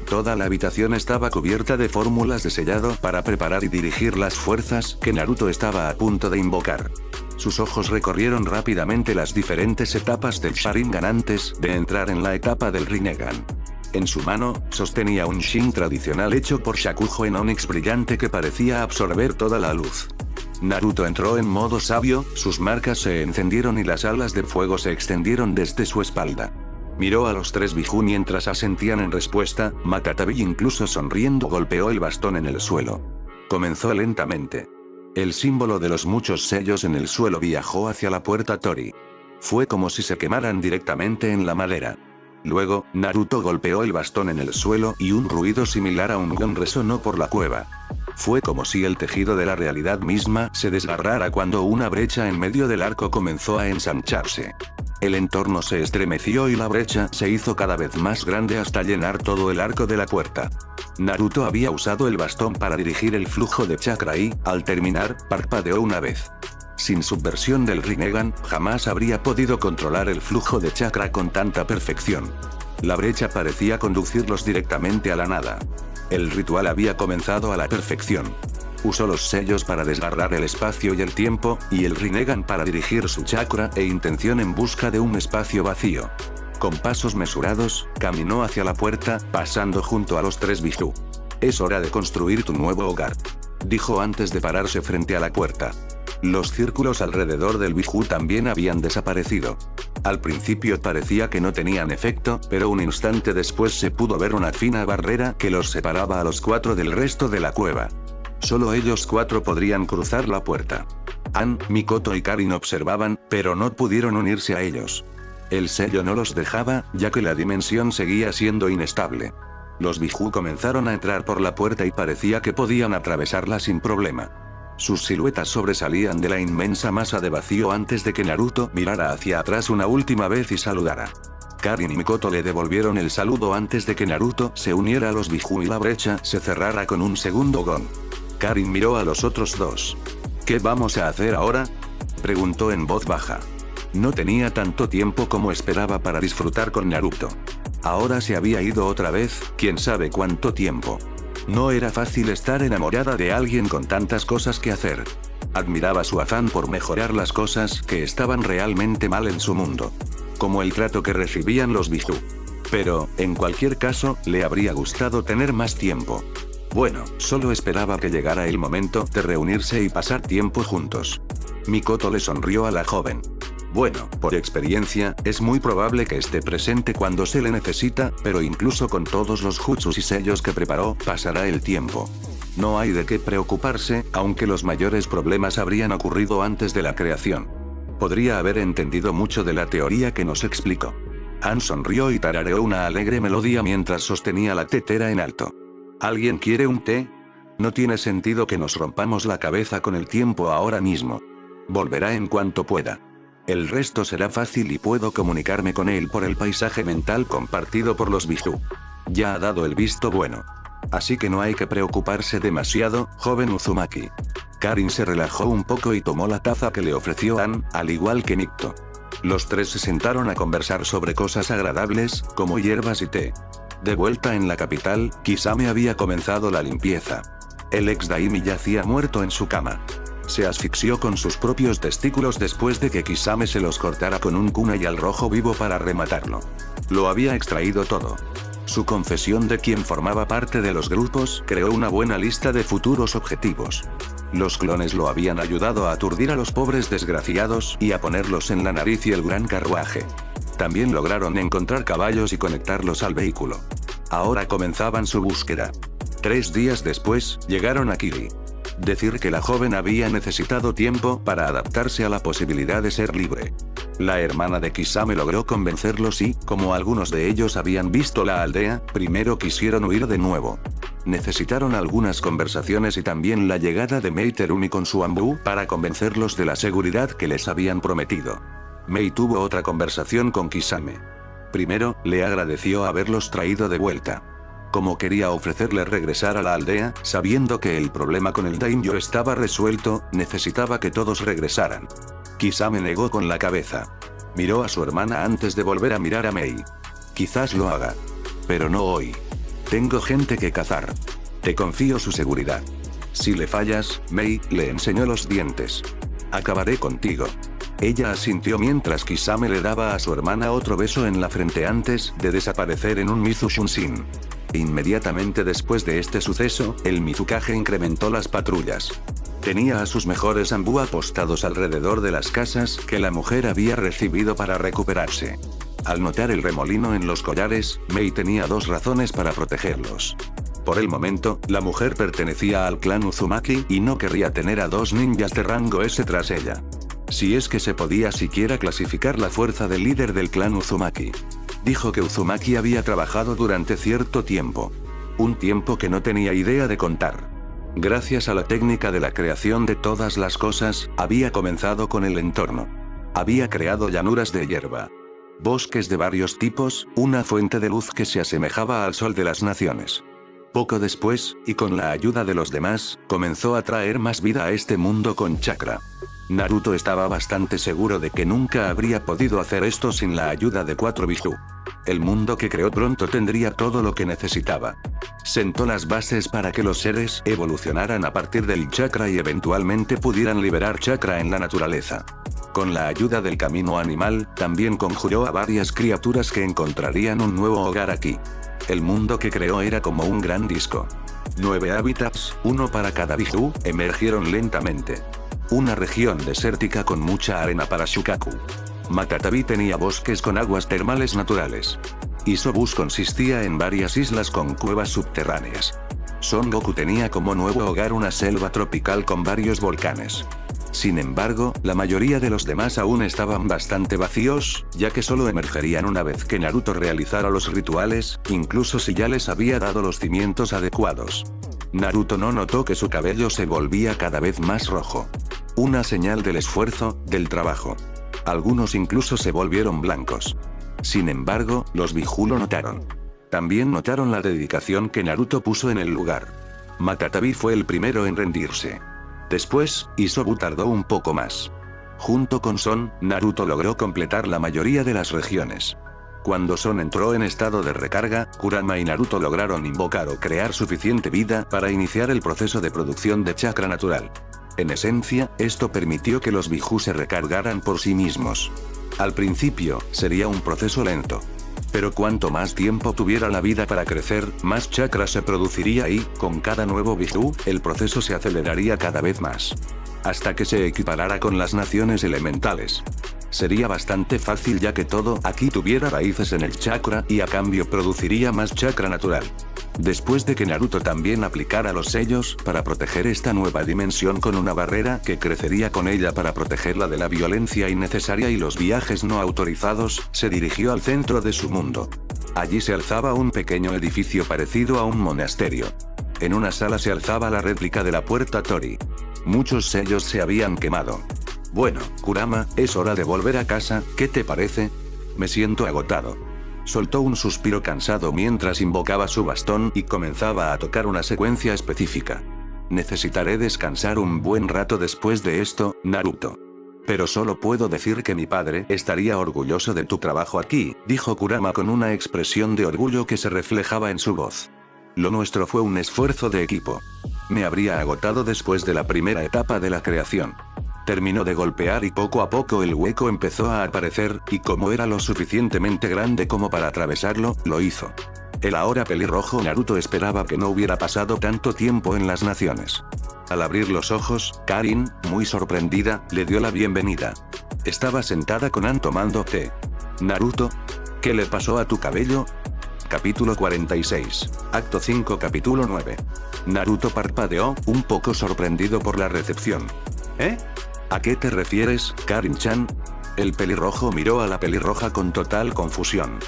Toda la habitación estaba cubierta de fórmulas de sellado para preparar y dirigir las fuerzas que Naruto estaba a punto de invocar. Sus ojos recorrieron rápidamente las diferentes etapas del Sharingan antes de entrar en la etapa del Rinnegan. En su mano, sostenía un Shin tradicional hecho por Shakujo en onix brillante que parecía absorber toda la luz. Naruto entró en modo sabio, sus marcas se encendieron y las alas de fuego se extendieron desde su espalda. Miró a los tres Biju mientras asentían en respuesta, Matatabi incluso sonriendo golpeó el bastón en el suelo. Comenzó lentamente. El símbolo de los muchos sellos en el suelo viajó hacia la puerta Tori. Fue como si se quemaran directamente en la madera. Luego, Naruto golpeó el bastón en el suelo y un ruido similar a un gong resonó por la cueva. Fue como si el tejido de la realidad misma se desgarrara cuando una brecha en medio del arco comenzó a ensancharse. El entorno se estremeció y la brecha se hizo cada vez más grande hasta llenar todo el arco de la puerta. Naruto había usado el bastón para dirigir el flujo de chakra y, al terminar, parpadeó una vez. Sin subversión del Rinnegan, jamás habría podido controlar el flujo de chakra con tanta perfección. La brecha parecía conducirlos directamente a la nada. El ritual había comenzado a la perfección. Usó los sellos para desgarrar el espacio y el tiempo, y el Rinnegan para dirigir su chakra e intención en busca de un espacio vacío. Con pasos mesurados, caminó hacia la puerta, pasando junto a los 3 Biju. «Es hora de construir tu nuevo hogar», dijo antes de pararse frente a la puerta. Los círculos alrededor del Biju también habían desaparecido. Al principio parecía que no tenían efecto, pero un instante después se pudo ver una fina barrera que los separaba a los 4 del resto de la cueva. Solo ellos 4 podrían cruzar la puerta. Ann, Mikoto y Karin observaban, pero no pudieron unirse a ellos. El sello no los dejaba, ya que la dimensión seguía siendo inestable. Los Biju comenzaron a entrar por la puerta y parecía que podían atravesarla sin problema. Sus siluetas sobresalían de la inmensa masa de vacío antes de que Naruto mirara hacia atrás una última vez y saludara. Karin y Mikoto le devolvieron el saludo antes de que Naruto se uniera a los Biju y la brecha se cerrara con un segundo gong. Karin miró a los otros 2. «¿Qué vamos a hacer ahora?», preguntó en voz baja. No tenía tanto tiempo como esperaba para disfrutar con Naruto. Ahora se había ido otra vez, quién sabe cuánto tiempo. No era fácil estar enamorada de alguien con tantas cosas que hacer. Admiraba su afán por mejorar las cosas que estaban realmente mal en su mundo. Como el trato que recibían los Biju. Pero, en cualquier caso, le habría gustado tener más tiempo. Bueno, solo esperaba que llegara el momento de reunirse y pasar tiempo juntos. Mikoto le sonrió a la joven. Bueno, por experiencia, es muy probable que esté presente cuando se le necesita, pero incluso con todos los jutsus y sellos que preparó, pasará el tiempo. No hay de qué preocuparse, aunque los mayores problemas habrían ocurrido antes de la creación. Podría haber entendido mucho de la teoría que nos explicó. Ann sonrió y tarareó una alegre melodía mientras sostenía la tetera en alto. ¿Alguien quiere un té? No tiene sentido que nos rompamos la cabeza con el tiempo ahora mismo. Volverá en cuanto pueda. El resto será fácil y puedo comunicarme con él por el paisaje mental compartido por los Biju. Ya ha dado el visto bueno. Así que no hay que preocuparse demasiado, joven Uzumaki. Karin se relajó un poco y tomó la taza que le ofreció Ann, al igual que Nikto. Los 3 se sentaron a conversar sobre cosas agradables, como hierbas y té. De vuelta en la capital, Kisame había comenzado la limpieza. El ex Daimi yacía muerto en su cama. Se asfixió con sus propios testículos después de que Kisame se los cortara con un kunai al rojo vivo para rematarlo. Lo había extraído todo. Su confesión de quien formaba parte de los grupos creó una buena lista de futuros objetivos. Los clones lo habían ayudado a aturdir a los pobres desgraciados y a ponerlos en la nariz y el gran carruaje. También lograron encontrar caballos y conectarlos al vehículo. Ahora comenzaban su búsqueda. 3 días después, llegaron a Kiri. Decir que la joven había necesitado tiempo para adaptarse a la posibilidad de ser libre. La hermana de Kisame logró convencerlos y, como algunos de ellos habían visto la aldea, primero quisieron huir de nuevo. Necesitaron algunas conversaciones y también la llegada de Mei Terumi con su Ambu para convencerlos de la seguridad que les habían prometido. Mei tuvo otra conversación con Kisame. Primero, le agradeció haberlos traído de vuelta. Como quería ofrecerle regresar a la aldea, sabiendo que el problema con el daimyo estaba resuelto, necesitaba que todos regresaran. Kisame negó con la cabeza. Miró a su hermana antes de volver a mirar a Mei. Quizás lo haga. Pero no hoy. Tengo gente que cazar. Te confío su seguridad. Si le fallas, Mei, le enseñó los dientes. Acabaré contigo. Ella asintió mientras Kisame le daba a su hermana otro beso en la frente antes de desaparecer en un Mizu Shunshin. Inmediatamente después de este suceso, el Mizukage incrementó las patrullas. Tenía a sus mejores Ambu apostados alrededor de las casas que la mujer había recibido para recuperarse. Al notar el remolino en los collares, Mei tenía 2 razones para protegerlos. Por el momento, la mujer pertenecía al clan Uzumaki y no querría tener a 2 ninjas de rango S tras ella. Si es que se podía siquiera clasificar la fuerza del líder del clan Uzumaki. Dijo que Uzumaki había trabajado durante cierto tiempo. Un tiempo que no tenía idea de contar. Gracias a la técnica de la creación de todas las cosas, había comenzado con el entorno. Había creado llanuras de hierba. Bosques de varios tipos, una fuente de luz que se asemejaba al sol de las naciones. Poco después, y con la ayuda de los demás, comenzó a traer más vida a este mundo con chakra. Naruto estaba bastante seguro de que nunca habría podido hacer esto sin la ayuda de 4 Biju. El mundo que creó pronto tendría todo lo que necesitaba. Sentó las bases para que los seres evolucionaran a partir del chakra y eventualmente pudieran liberar chakra en la naturaleza. Con la ayuda del camino animal, también conjuró a varias criaturas que encontrarían un nuevo hogar aquí. El mundo que creó era como un gran disco. 9 hábitats, uno para cada Biju, emergieron lentamente. Una región desértica con mucha arena para Shukaku. Matatabi tenía bosques con aguas termales naturales. Isobus consistía en varias islas con cuevas subterráneas. Son Goku tenía como nuevo hogar una selva tropical con varios volcanes. Sin embargo, la mayoría de los demás aún estaban bastante vacíos, ya que solo emergerían una vez que Naruto realizara los rituales, incluso si ya les había dado los cimientos adecuados. Naruto no notó que su cabello se volvía cada vez más rojo. Una señal del esfuerzo, del trabajo. Algunos incluso se volvieron blancos. Sin embargo, los Biju lo notaron. También notaron la dedicación que Naruto puso en el lugar. Matatabi fue el primero en rendirse. Después, Isobu tardó un poco más. Junto con Son, Naruto logró completar la mayoría de las regiones. Cuando Son entró en estado de recarga, Kurama y Naruto lograron invocar o crear suficiente vida para iniciar el proceso de producción de chakra natural. En esencia, esto permitió que los Biju se recargaran por sí mismos. Al principio, sería un proceso lento. Pero cuanto más tiempo tuviera la vida para crecer, más chakra se produciría y, con cada nuevo Biju, el proceso se aceleraría cada vez más. Hasta que se equiparara con las naciones elementales. Sería bastante fácil ya que todo aquí tuviera raíces en el chakra y a cambio produciría más chakra natural. Después de que Naruto también aplicara los sellos para proteger esta nueva dimensión con una barrera que crecería con ella para protegerla de la violencia innecesaria y los viajes no autorizados, se dirigió al centro de su mundo. Allí se alzaba un pequeño edificio parecido a un monasterio. En una sala se alzaba la réplica de la puerta Tori. Muchos sellos se habían quemado. Bueno, Kurama, es hora de volver a casa, ¿qué te parece? Me siento agotado. Soltó un suspiro cansado mientras invocaba su bastón y comenzaba a tocar una secuencia específica. Necesitaré descansar un buen rato después de esto, Naruto. Pero solo puedo decir que mi padre estaría orgulloso de tu trabajo aquí, dijo Kurama con una expresión de orgullo que se reflejaba en su voz. Lo nuestro fue un esfuerzo de equipo. Me habría agotado después de la primera etapa de la creación. Terminó de golpear y poco a poco el hueco empezó a aparecer, y como era lo suficientemente grande como para atravesarlo, lo hizo. El ahora pelirrojo Naruto esperaba que no hubiera pasado tanto tiempo en las naciones. Al abrir los ojos, Karin, muy sorprendida, le dio la bienvenida. Estaba sentada con An tomando té. Naruto, ¿qué le pasó a tu cabello? Capítulo 46. Acto 5 Capítulo 9. Naruto parpadeó, un poco sorprendido por la recepción. ¿Eh? ¿A qué te refieres, Karin-chan? El pelirrojo miró a la pelirroja con total confusión.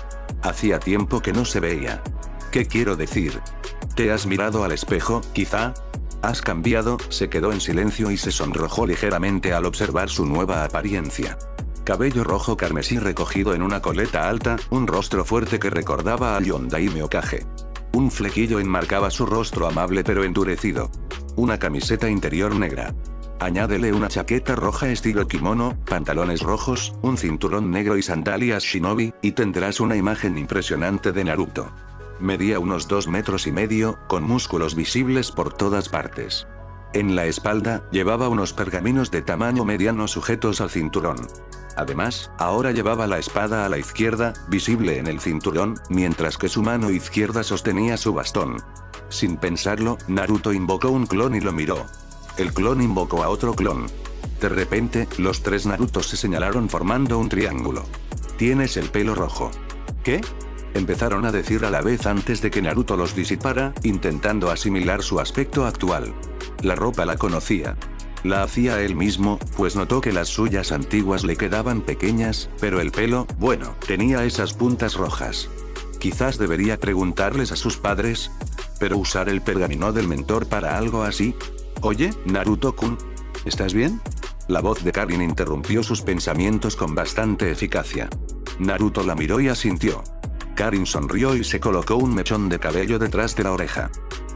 Hacía tiempo que no se veía. ¿Qué quiero decir? ¿Te has mirado al espejo, quizá? ¿Has cambiado? Se quedó en silencio y se sonrojó ligeramente al observar su nueva apariencia. Cabello rojo carmesí recogido en una coleta alta, un rostro fuerte que recordaba a Yondaime Okage. Un flequillo enmarcaba su rostro amable pero endurecido. Una camiseta interior negra. Añádele una chaqueta roja estilo kimono, pantalones rojos, un cinturón negro y sandalias shinobi, y tendrás una imagen impresionante de Naruto. Medía unos 2,5 metros, con músculos visibles por todas partes. En la espalda, llevaba unos pergaminos de tamaño mediano sujetos al cinturón. Además, ahora llevaba la espada a la izquierda, visible en el cinturón, mientras que su mano izquierda sostenía su bastón. Sin pensarlo, Naruto invocó un clon y lo miró. El clon invocó a otro clon. De repente, los 3 Narutos se señalaron formando un triángulo. Tienes el pelo rojo. ¿Qué? Empezaron a decir a la vez antes de que Naruto los disipara, intentando asimilar su aspecto actual. La ropa la conocía. La hacía él mismo, pues notó que las suyas antiguas le quedaban pequeñas, pero el pelo, bueno, tenía esas puntas rojas. Quizás debería preguntarles a sus padres. ¿Pero usar el pergamino del mentor para algo así? Oye, Naruto-kun, ¿estás bien? La voz de Karin interrumpió sus pensamientos con bastante eficacia. Naruto la miró y asintió. Karin sonrió y se colocó un mechón de cabello detrás de la oreja.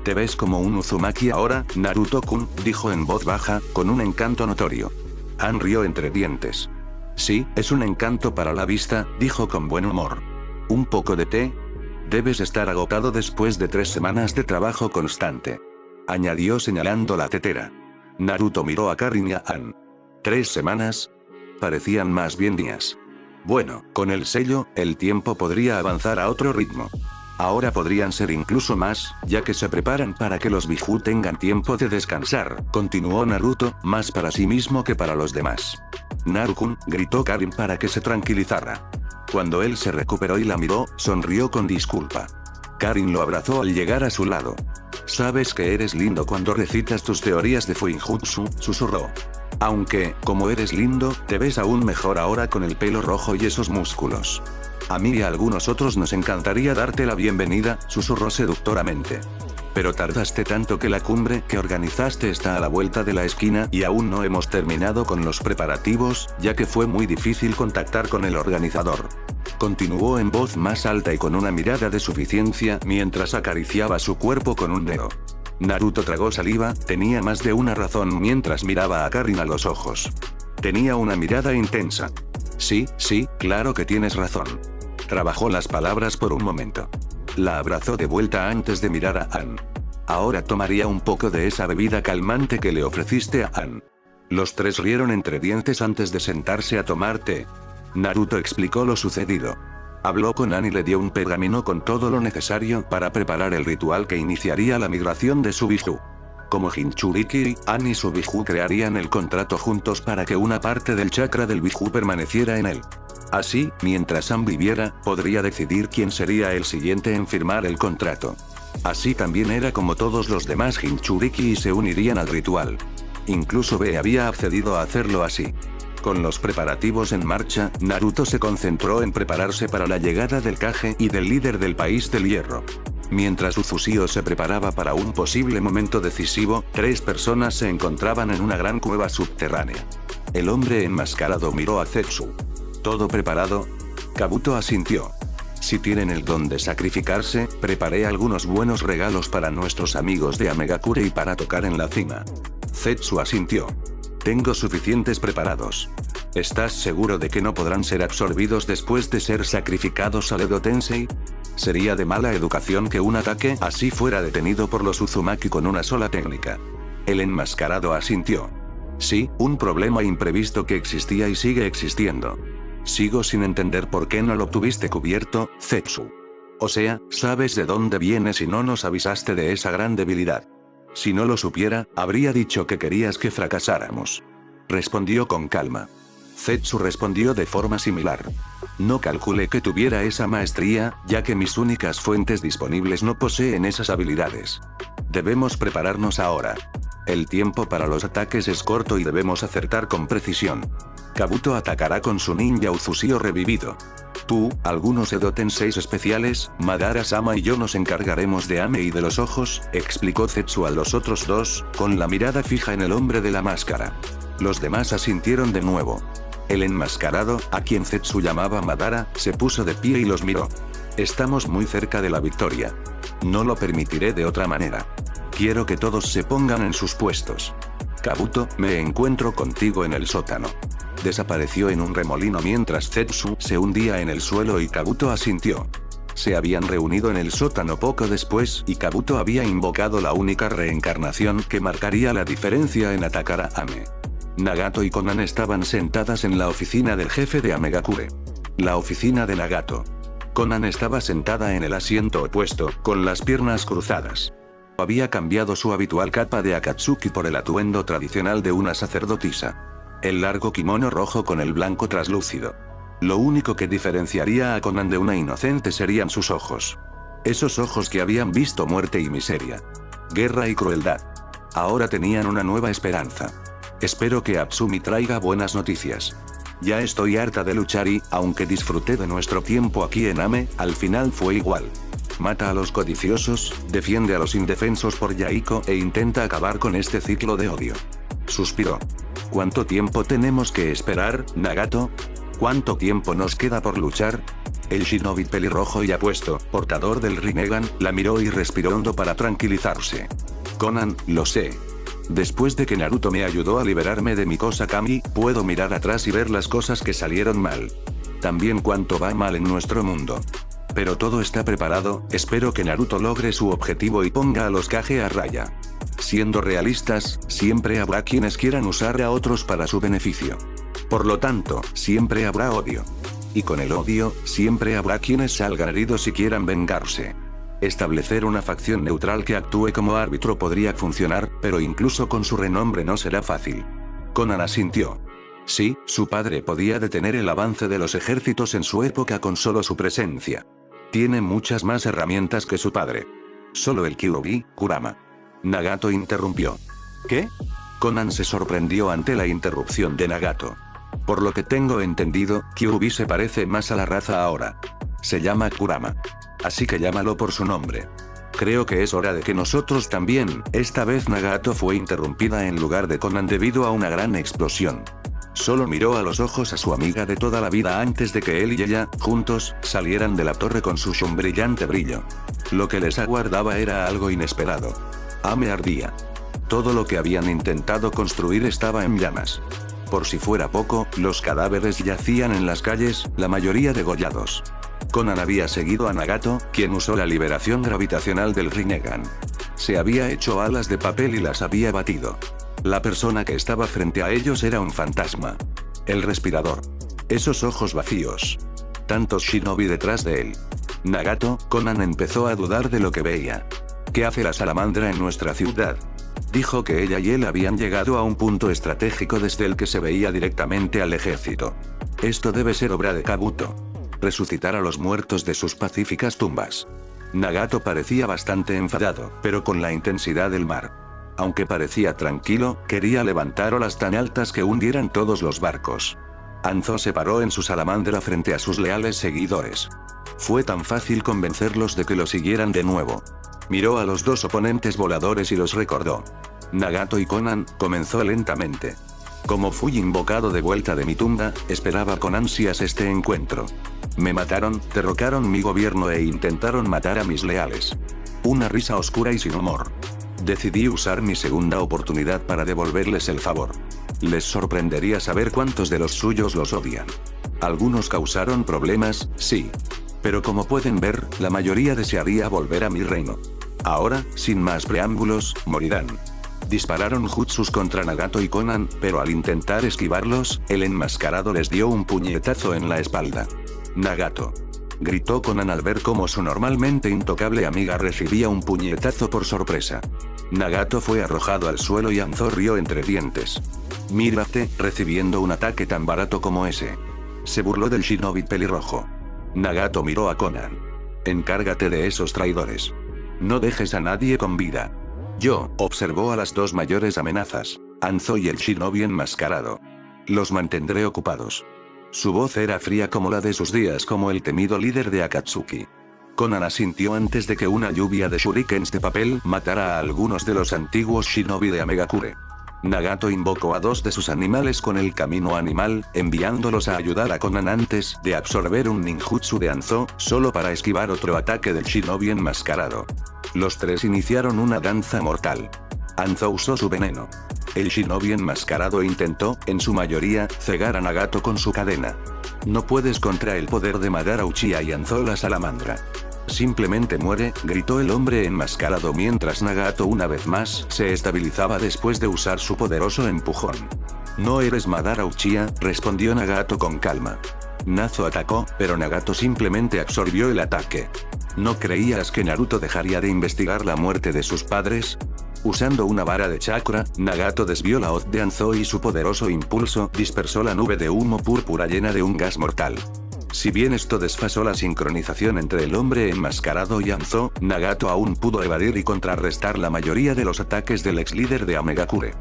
«Te ves como un Uzumaki ahora, Naruto-kun», dijo en voz baja, con un encanto notorio. Han rió entre dientes. «Sí, es un encanto para la vista», dijo con buen humor. «¿Un poco de té? Debes estar agotado después de 3 semanas de trabajo constante», añadió señalando la tetera. Naruto miró a Karin y a Ann. ¿3 semanas? Parecían más bien días. Bueno, con el sello, el tiempo podría avanzar a otro ritmo. Ahora podrían ser incluso más, ya que se preparan para que los Biju tengan tiempo de descansar, continuó Naruto, más para sí mismo que para los demás. «Naru-kun», gritó Karin para que se tranquilizara. Cuando él se recuperó y la miró, sonrió con disculpa. Karin lo abrazó al llegar a su lado. «Sabes que eres lindo cuando recitas tus teorías de Fuinjutsu», susurró. «Aunque, como eres lindo, te ves aún mejor ahora con el pelo rojo y esos músculos. A mí y a algunos otros nos encantaría darte la bienvenida», susurró seductoramente. «Pero tardaste tanto que la cumbre que organizaste está a la vuelta de la esquina y aún no hemos terminado con los preparativos, ya que fue muy difícil contactar con el organizador», continuó en voz más alta y con una mirada de suficiencia mientras acariciaba su cuerpo con un dedo. Naruto tragó saliva, tenía más de una razón mientras miraba a Karin a los ojos. Tenía una mirada intensa. «Sí, claro que tienes razón». Trabajó las palabras por un momento. La abrazó de vuelta antes de mirar a Ann. «Ahora tomaría un poco de esa bebida calmante que le ofreciste a Ann». Los 3 rieron entre dientes antes de sentarse a tomar té. Naruto explicó lo sucedido. Habló con Ann y le dio un pergamino con todo lo necesario para preparar el ritual que iniciaría la migración de su Biju. Como Jinchuriki, Ann y su Biju crearían el contrato juntos para que una parte del chakra del Biju permaneciera en él. Así, mientras Ann viviera, podría decidir quién sería el siguiente en firmar el contrato. Así también era como todos los demás Jinchuriki se unirían al ritual. Incluso B había accedido a hacerlo así. Con los preparativos en marcha, Naruto se concentró en prepararse para la llegada del Kage y del líder del país del hierro. Mientras Uzushio se preparaba para un posible momento decisivo, 3 personas se encontraban en una gran cueva subterránea. El hombre enmascarado miró a Zetsu. ¿Todo preparado? Kabuto asintió. Si tienen el don de sacrificarse, preparé algunos buenos regalos para nuestros amigos de Amegakure y para tocar en la cima. Zetsu asintió. Tengo suficientes preparados. ¿Estás seguro de que no podrán ser absorbidos después de ser sacrificados a Edo Tensei? Sería de mala educación que un ataque así fuera detenido por los Uzumaki con una sola técnica. El enmascarado asintió. Sí, un problema imprevisto que existía y sigue existiendo. Sigo sin entender por qué no lo tuviste cubierto, Zetsu. O sea, ¿sabes de dónde vienes y no nos avisaste de esa gran debilidad? Si no lo supiera, habría dicho que querías que fracasáramos. Respondió con calma. Zetsu respondió de forma similar. No calculé que tuviera esa maestría, ya que mis únicas fuentes disponibles no poseen esas habilidades. Debemos prepararnos ahora. El tiempo para los ataques es corto y debemos acertar con precisión. Kabuto atacará con su ninja Uzushio revivido. Tú, algunos Edo Tenseis especiales, Madara-sama y yo nos encargaremos de Ame y de los ojos, explicó Zetsu a los otros 2, con la mirada fija en el hombre de la máscara. Los demás asintieron de nuevo. El enmascarado, a quien Zetsu llamaba Madara, se puso de pie y los miró. Estamos muy cerca de la victoria. No lo permitiré de otra manera. Quiero que todos se pongan en sus puestos. Kabuto, me encuentro contigo en el sótano. Desapareció en un remolino mientras Zetsu se hundía en el suelo y Kabuto asintió. Se habían reunido en el sótano poco después y Kabuto había invocado la única reencarnación que marcaría la diferencia en atacar a Ame. Nagato y Konan estaban sentadas en la oficina del jefe de Amegakure. La oficina de Nagato. Konan estaba sentada en el asiento opuesto, con las piernas cruzadas. Había cambiado su habitual capa de Akatsuki por el atuendo tradicional de una sacerdotisa. El largo kimono rojo con el blanco traslúcido. Lo único que diferenciaría a Konan de una inocente serían sus ojos. Esos ojos que habían visto muerte y miseria. Guerra y crueldad. Ahora tenían una nueva esperanza. Espero que Atsumi traiga buenas noticias. Ya estoy harta de luchar y, aunque disfruté de nuestro tiempo aquí en Ame, al final fue igual. Mata a los codiciosos, defiende a los indefensos por Yaiko e intenta acabar con este ciclo de odio. Suspiró. ¿Cuánto tiempo tenemos que esperar, Nagato? ¿Cuánto tiempo nos queda por luchar? El shinobi pelirrojo y apuesto, portador del Rinnegan, la miró y respiró hondo para tranquilizarse. Conan, lo sé. Después de que Naruto me ayudó a liberarme de mi cosa Kami, puedo mirar atrás y ver las cosas que salieron mal. También cuánto va mal en nuestro mundo. Pero todo está preparado, espero que Naruto logre su objetivo y ponga a los Kage a raya. Siendo realistas, siempre habrá quienes quieran usar a otros para su beneficio. Por lo tanto, siempre habrá odio. Y con el odio, siempre habrá quienes salgan heridos y quieran vengarse. Establecer una facción neutral que actúe como árbitro podría funcionar, pero incluso con su renombre no será fácil. Conan asintió. Sí, su padre podía detener el avance de los ejércitos en su época con solo su presencia. Tiene muchas más herramientas que su padre. Solo el Kyuubi, Kurama. Nagato interrumpió. ¿Qué? Conan se sorprendió ante la interrupción de Nagato. Por lo que tengo entendido, Kyuubi se parece más a la raza ahora. Se llama Kurama. Así que llámalo por su nombre. Creo que es hora de que nosotros también. Esta vez Nagato fue interrumpida en lugar de Conan debido a una gran explosión. Solo miró a los ojos a su amiga de toda la vida antes de que él y ella, juntos, salieran de la torre con su brillante brillo. Lo que les aguardaba era algo inesperado. Ame ardía. Todo lo que habían intentado construir estaba en llamas. Por si fuera poco, los cadáveres yacían en las calles, la mayoría degollados. Conan había seguido a Nagato, quien usó la liberación gravitacional del Rinnegan. Se había hecho alas de papel y las había batido. La persona que estaba frente a ellos era un fantasma. El respirador. Esos ojos vacíos. Tantos shinobi detrás de él. Nagato, Conan empezó a dudar de lo que veía. ¿Qué hace la salamandra en nuestra ciudad? Dijo que ella y él habían llegado a un punto estratégico desde el que se veía directamente al ejército. Esto debe ser obra de Kabuto. Resucitar a los muertos de sus pacíficas tumbas. Nagato parecía bastante enfadado, pero con la intensidad del mar. Aunque parecía tranquilo, quería levantar olas tan altas que hundieran todos los barcos. Hanzo se paró en su salamandra frente a sus leales seguidores. Fue tan fácil convencerlos de que lo siguieran de nuevo. Miró a los dos oponentes voladores y los recordó. Nagato y Conan, comenzó lentamente. Como fui invocado de vuelta de mi tumba, esperaba con ansias este encuentro. Me mataron, derrocaron mi gobierno e intentaron matar a mis leales. Una risa oscura y sin humor. Decidí usar mi segunda oportunidad para devolverles el favor. Les sorprendería saber cuántos de los suyos los odian. Algunos causaron problemas, sí. Pero como pueden ver, la mayoría desearía volver a mi reino. Ahora, sin más preámbulos, morirán. Dispararon jutsus contra Nagato y Conan, pero al intentar esquivarlos, el enmascarado les dio un puñetazo en la espalda. Nagato. Gritó Conan al ver cómo su normalmente intocable amiga recibía un puñetazo por sorpresa. Nagato fue arrojado al suelo y Hanzo rió entre dientes. Mírate, recibiendo un ataque tan barato como ese. Se burló del shinobi pelirrojo. Nagato miró a Conan. Encárgate de esos traidores. No dejes a nadie con vida. Yo, observó a las dos mayores amenazas, Hanzo y el shinobi enmascarado. Los mantendré ocupados. Su voz era fría como la de sus días como el temido líder de Akatsuki. Conan asintió antes de que una lluvia de shurikens de papel matara a algunos de los antiguos shinobi de Amegakure. Nagato invocó a dos de sus animales con el camino animal, enviándolos a ayudar a Conan antes de absorber un ninjutsu de Hanzo, solo para esquivar otro ataque del shinobi enmascarado. Los tres iniciaron una danza mortal. Hanzo usó su veneno. El shinobi enmascarado intentó, en su mayoría, cegar a Nagato con su cadena. No puedes contra el poder de Madara Uchiha y Hanzo la salamandra. Simplemente muere, gritó el hombre enmascarado mientras Nagato una vez más se estabilizaba después de usar su poderoso empujón. No eres Madara Uchiha, respondió Nagato con calma. Nazo atacó, pero Nagato simplemente absorbió el ataque. ¿No creías que Naruto dejaría de investigar la muerte de sus padres? Usando una vara de chakra, Nagato desvió la hoz de Hanzo y su poderoso impulso dispersó la nube de humo púrpura llena de un gas mortal. Si bien esto desfasó la sincronización entre el hombre enmascarado y Hanzo, Nagato aún pudo evadir y contrarrestar la mayoría de los ataques del ex líder de Amegakure.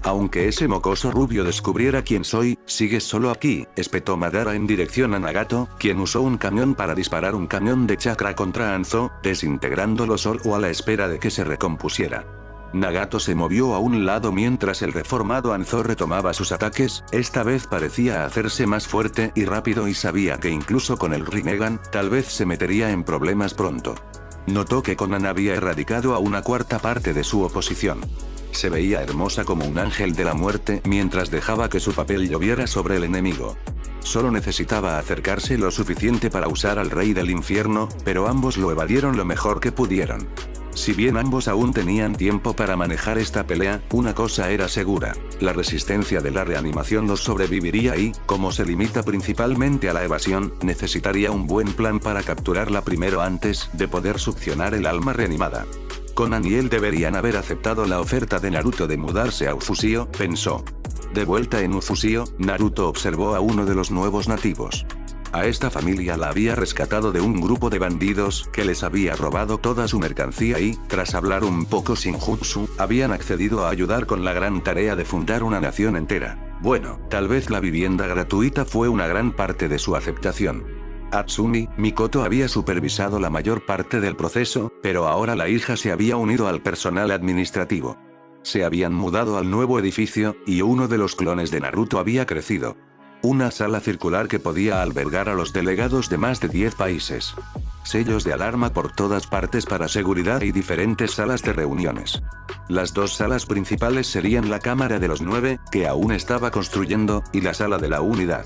Aunque ese mocoso rubio descubriera quién soy, sigues solo aquí, espetó Madara en dirección a Nagato, quien usó un camión para disparar un camión de chakra contra Anzo, desintegrándolo solo a la espera de que se recompusiera. Nagato se movió a un lado mientras el reformado Anzo retomaba sus ataques, esta vez parecía hacerse más fuerte y rápido y sabía que incluso con el Rinnegan, tal vez se metería en problemas pronto. Notó que Konan había erradicado a una cuarta parte de su oposición. Se veía hermosa como un ángel de la muerte mientras dejaba que su papel lloviera sobre el enemigo. Solo necesitaba acercarse lo suficiente para usar al rey del infierno, pero ambos lo evadieron lo mejor que pudieron. Si bien ambos aún tenían tiempo para manejar esta pelea, una cosa era segura: la resistencia de la reanimación los sobreviviría y, como se limita principalmente a la evasión, necesitaría un buen plan para capturarla primero antes de poder succionar el alma reanimada. Konan y él deberían haber aceptado la oferta de Naruto de mudarse a Uzusio, pensó. De vuelta en Uzusio, Naruto observó a uno de los nuevos nativos. A esta familia la había rescatado de un grupo de bandidos que les había robado toda su mercancía y, tras hablar un poco sin jutsu, habían accedido a ayudar con la gran tarea de fundar una nación entera. Bueno, tal vez la vivienda gratuita fue una gran parte de su aceptación. Hatsumi Mikoto había supervisado la mayor parte del proceso, pero ahora la hija se había unido al personal administrativo. Se habían mudado al nuevo edificio, y uno de los clones de Naruto había crecido. Una sala circular que podía albergar a los delegados de más de 10 países. Sellos de alarma por todas partes para seguridad y diferentes salas de reuniones. Las dos salas principales serían la Cámara de los 9, que aún estaba construyendo, y la Sala de la Unidad.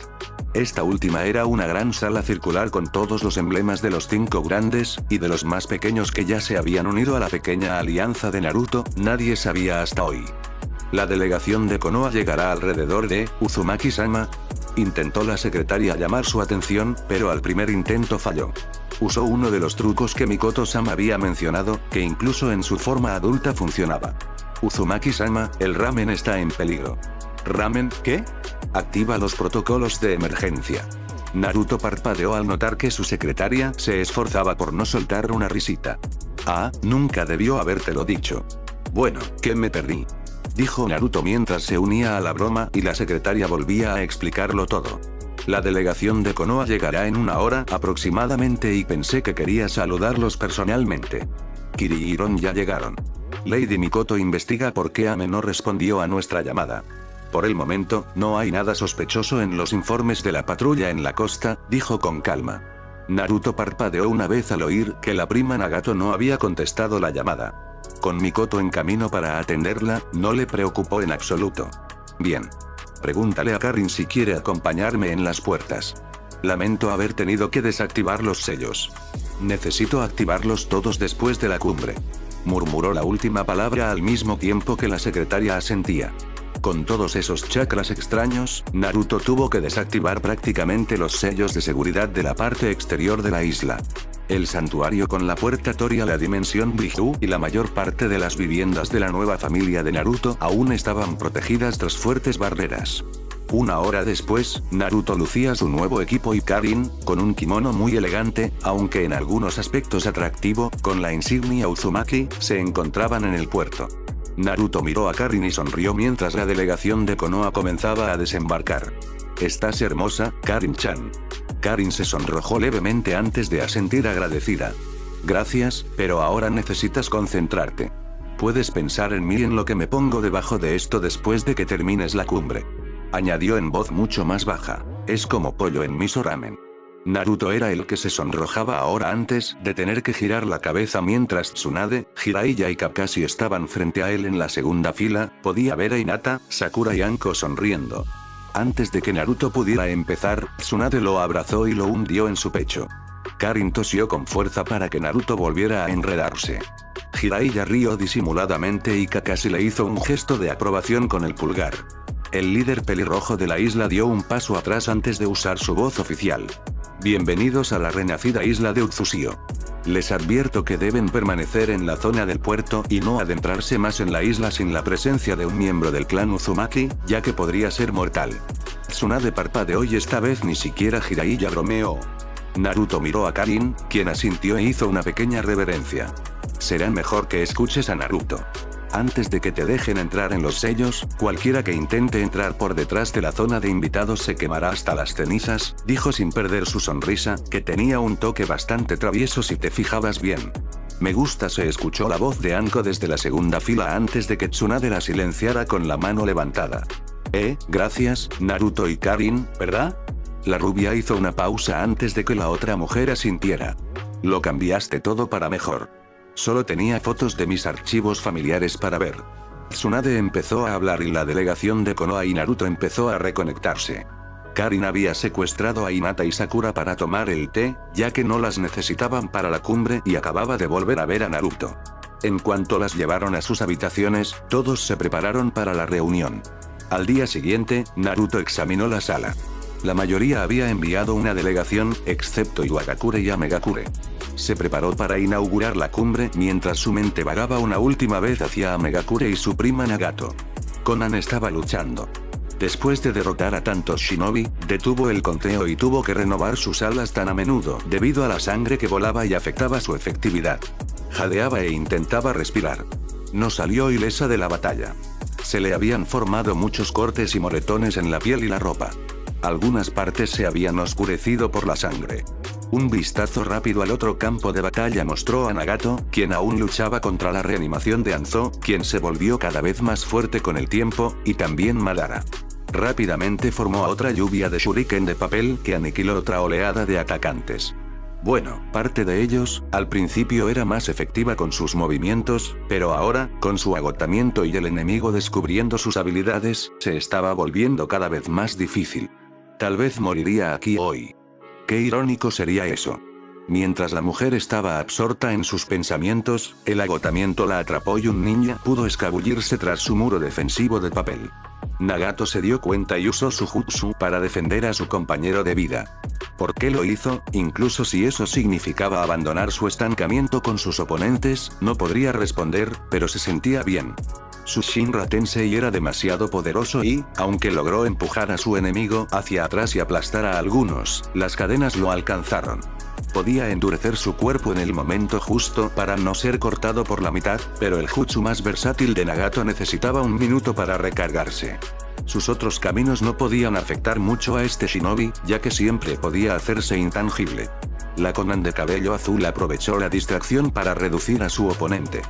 Esta última era una gran sala circular con todos los emblemas de los 5 grandes, y de los más pequeños que ya se habían unido a la pequeña alianza de Naruto, nadie sabía hasta hoy. La delegación de Konoha llegará alrededor de Uzumaki-sama. Intentó la secretaria llamar su atención, pero al primer intento falló. Usó uno de los trucos que Mikoto-sama había mencionado, que incluso en su forma adulta funcionaba. Uzumaki-sama, el ramen está en peligro. ¿Ramen qué? Activa los protocolos de emergencia. Naruto parpadeó al notar que su secretaria se esforzaba por no soltar una risita. Ah, nunca debió habértelo dicho. Bueno, ¿qué me perdí? Dijo Naruto mientras se unía a la broma y la secretaria volvía a explicarlo todo. La delegación de Konoha llegará en 1 hora aproximadamente y pensé que quería saludarlos personalmente. Kiri y Ron ya llegaron. Lady Mikoto investiga por qué Ame no respondió a nuestra llamada. Por el momento, no hay nada sospechoso en los informes de la patrulla en la costa, dijo con calma. Naruto parpadeó una vez al oír que la prima Nagato no había contestado la llamada. Con Mikoto en camino para atenderla, no le preocupó en absoluto. Bien. Pregúntale a Karin si quiere acompañarme en las puertas. Lamento haber tenido que desactivar los sellos. Necesito activarlos todos después de la cumbre. Murmuró la última palabra al mismo tiempo que la secretaria asentía. Con todos esos chakras extraños, Naruto tuvo que desactivar prácticamente los sellos de seguridad de la parte exterior de la isla. El santuario con la puerta Tori a la dimensión Biju y la mayor parte de las viviendas de la nueva familia de Naruto aún estaban protegidas tras fuertes barreras. 1 hora después, Naruto lucía su nuevo equipo y Karin, con un kimono muy elegante, aunque en algunos aspectos atractivo, con la insignia Uzumaki, se encontraban en el puerto. Naruto miró a Karin y sonrió mientras la delegación de Konoha comenzaba a desembarcar. «Estás hermosa, Karin-chan». Karin se sonrojó levemente antes de asentir agradecida. «Gracias, pero ahora necesitas concentrarte. Puedes pensar en mí y en lo que me pongo debajo de esto después de que termines la cumbre». Añadió en voz mucho más baja. «Es como pollo en miso ramen». Naruto era el que se sonrojaba ahora antes de tener que girar la cabeza mientras Tsunade, Jiraiya y Kakashi estaban frente a él en la segunda fila, podía ver a Hinata, Sakura y Anko sonriendo. Antes de que Naruto pudiera empezar, Tsunade lo abrazó y lo hundió en su pecho. Karin tosió con fuerza para que Naruto volviera a enredarse. Jiraiya rió disimuladamente y Kakashi le hizo un gesto de aprobación con el pulgar. El líder pelirrojo de la isla dio un paso atrás antes de usar su voz oficial. Bienvenidos a la renacida isla de Uzusio. Les advierto que deben permanecer en la zona del puerto y no adentrarse más en la isla sin la presencia de un miembro del clan Uzumaki, ya que podría ser mortal. Tsunade parpadeó y esta vez ni siquiera Jiraiya bromeó. Naruto miró a Karin, quien asintió e hizo una pequeña reverencia. Será mejor que escuches a Naruto. Antes de que te dejen entrar en los sellos, cualquiera que intente entrar por detrás de la zona de invitados se quemará hasta las cenizas, dijo sin perder su sonrisa, que tenía un toque bastante travieso si te fijabas bien. Me gusta, se escuchó la voz de Anko desde la segunda fila antes de que Tsunade la silenciara con la mano levantada. Gracias, Naruto y Karin, ¿verdad? La rubia hizo una pausa antes de que la otra mujer asintiera. Lo cambiaste todo para mejor. Solo tenía fotos de mis archivos familiares para ver. Tsunade empezó a hablar y la delegación de Konoha y Naruto empezó a reconectarse. Karin había secuestrado a Hinata y Sakura para tomar el té, ya que no las necesitaban para la cumbre y acababa de volver a ver a Naruto. En cuanto las llevaron a sus habitaciones, todos se prepararon para la reunión. Al día siguiente, Naruto examinó la sala. La mayoría había enviado una delegación, excepto Iwagakure y Amegakure. Se preparó para inaugurar la cumbre mientras su mente vagaba una última vez hacia Amegakure y su prima Nagato. Konan estaba luchando. Después de derrotar a tantos shinobi, detuvo el conteo y tuvo que renovar sus alas tan a menudo debido a la sangre que volaba y afectaba su efectividad. Jadeaba e intentaba respirar. No salió ilesa de la batalla. Se le habían formado muchos cortes y moretones en la piel y la ropa. Algunas partes se habían oscurecido por la sangre. Un vistazo rápido al otro campo de batalla mostró a Nagato, quien aún luchaba contra la reanimación de Anzo, quien se volvió cada vez más fuerte con el tiempo, y también Madara. Rápidamente formó otra lluvia de shuriken de papel que aniquiló otra oleada de atacantes. Bueno, parte de ellos, al principio era más efectiva con sus movimientos, pero ahora, con su agotamiento y el enemigo descubriendo sus habilidades, se estaba volviendo cada vez más difícil. Tal vez moriría aquí hoy. Qué irónico sería eso. Mientras la mujer estaba absorta en sus pensamientos, el agotamiento la atrapó y un ninja pudo escabullirse tras su muro defensivo de papel. Nagato se dio cuenta y usó su jutsu para defender a su compañero de vida. ¿Por qué lo hizo? Incluso si eso significaba abandonar su estancamiento con sus oponentes, no podría responder, pero se sentía bien. Su Shinra Tensei era demasiado poderoso y, aunque logró empujar a su enemigo hacia atrás y aplastar a algunos, las cadenas lo alcanzaron. Podía endurecer su cuerpo en el momento justo para no ser cortado por la mitad, pero el jutsu más versátil de Nagato necesitaba un minuto para recargarse. Sus otros caminos no podían afectar mucho a este shinobi, ya que siempre podía hacerse intangible. La Konan de cabello azul aprovechó la distracción para reducir a su oponente.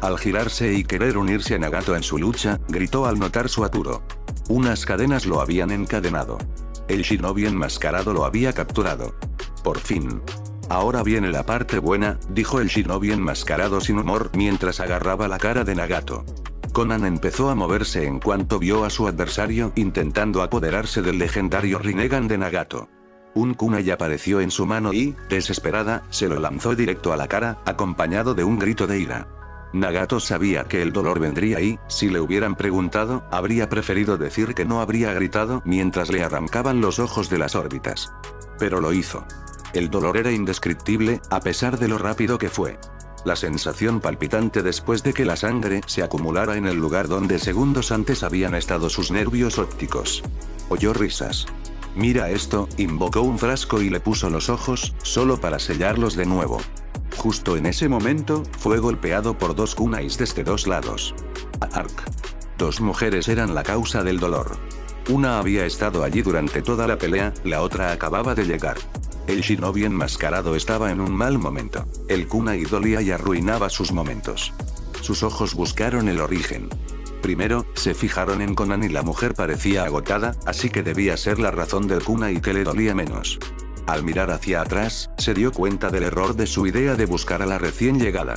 Al girarse y querer unirse a Nagato en su lucha, gritó al notar su apuro. Unas cadenas lo habían encadenado. El shinobi enmascarado lo había capturado. Por fin. Ahora viene la parte buena, dijo el shinobi enmascarado sin humor mientras agarraba la cara de Nagato. Konan empezó a moverse en cuanto vio a su adversario intentando apoderarse del legendario Rinnegan de Nagato. Un kunai apareció en su mano y, desesperada, se lo lanzó directo a la cara, acompañado de un grito de ira. Nagato sabía que el dolor vendría y, si le hubieran preguntado, habría preferido decir que no habría gritado mientras le arrancaban los ojos de las órbitas. Pero lo hizo. El dolor era indescriptible, a pesar de lo rápido que fue. La sensación palpitante después de que la sangre se acumulara en el lugar donde segundos antes habían estado sus nervios ópticos. Oyó risas. Mira esto, invocó un frasco y le puso los ojos, solo para sellarlos de nuevo. Justo en ese momento, fue golpeado por dos kunais desde dos lados. Ark. Dos mujeres eran la causa del dolor. Una había estado allí durante toda la pelea, la otra acababa de llegar. El shinobi enmascarado estaba en un mal momento. El kunai dolía y arruinaba sus momentos. Sus ojos buscaron el origen. Primero, se fijaron en Konan y la mujer parecía agotada, así que debía ser la razón del kunai que le dolía menos. Al mirar hacia atrás, se dio cuenta del error de su idea de buscar a la recién llegada.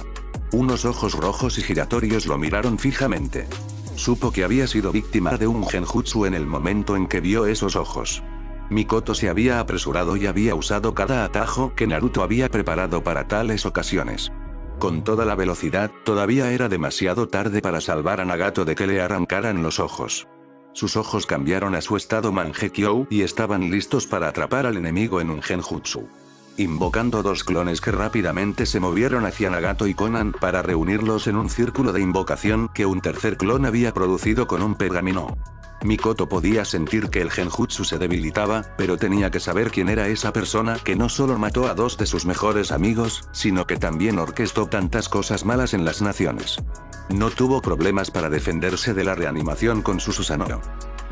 Unos ojos rojos y giratorios lo miraron fijamente. Supo que había sido víctima de un genjutsu en el momento en que vio esos ojos. Mikoto se había apresurado y había usado cada atajo que Naruto había preparado para tales ocasiones. Con toda la velocidad, todavía era demasiado tarde para salvar a Nagato de que le arrancaran los ojos. Sus ojos cambiaron a su estado Mangekyou y estaban listos para atrapar al enemigo en un genjutsu. Invocando dos clones que rápidamente se movieron hacia Nagato y Konan para reunirlos en un círculo de invocación que un tercer clon había producido con un pergamino. Mikoto podía sentir que el genjutsu se debilitaba, pero tenía que saber quién era esa persona que no solo mató a dos de sus mejores amigos, sino que también orquestó tantas cosas malas en las naciones. No tuvo problemas para defenderse de la reanimación con su Susanoo.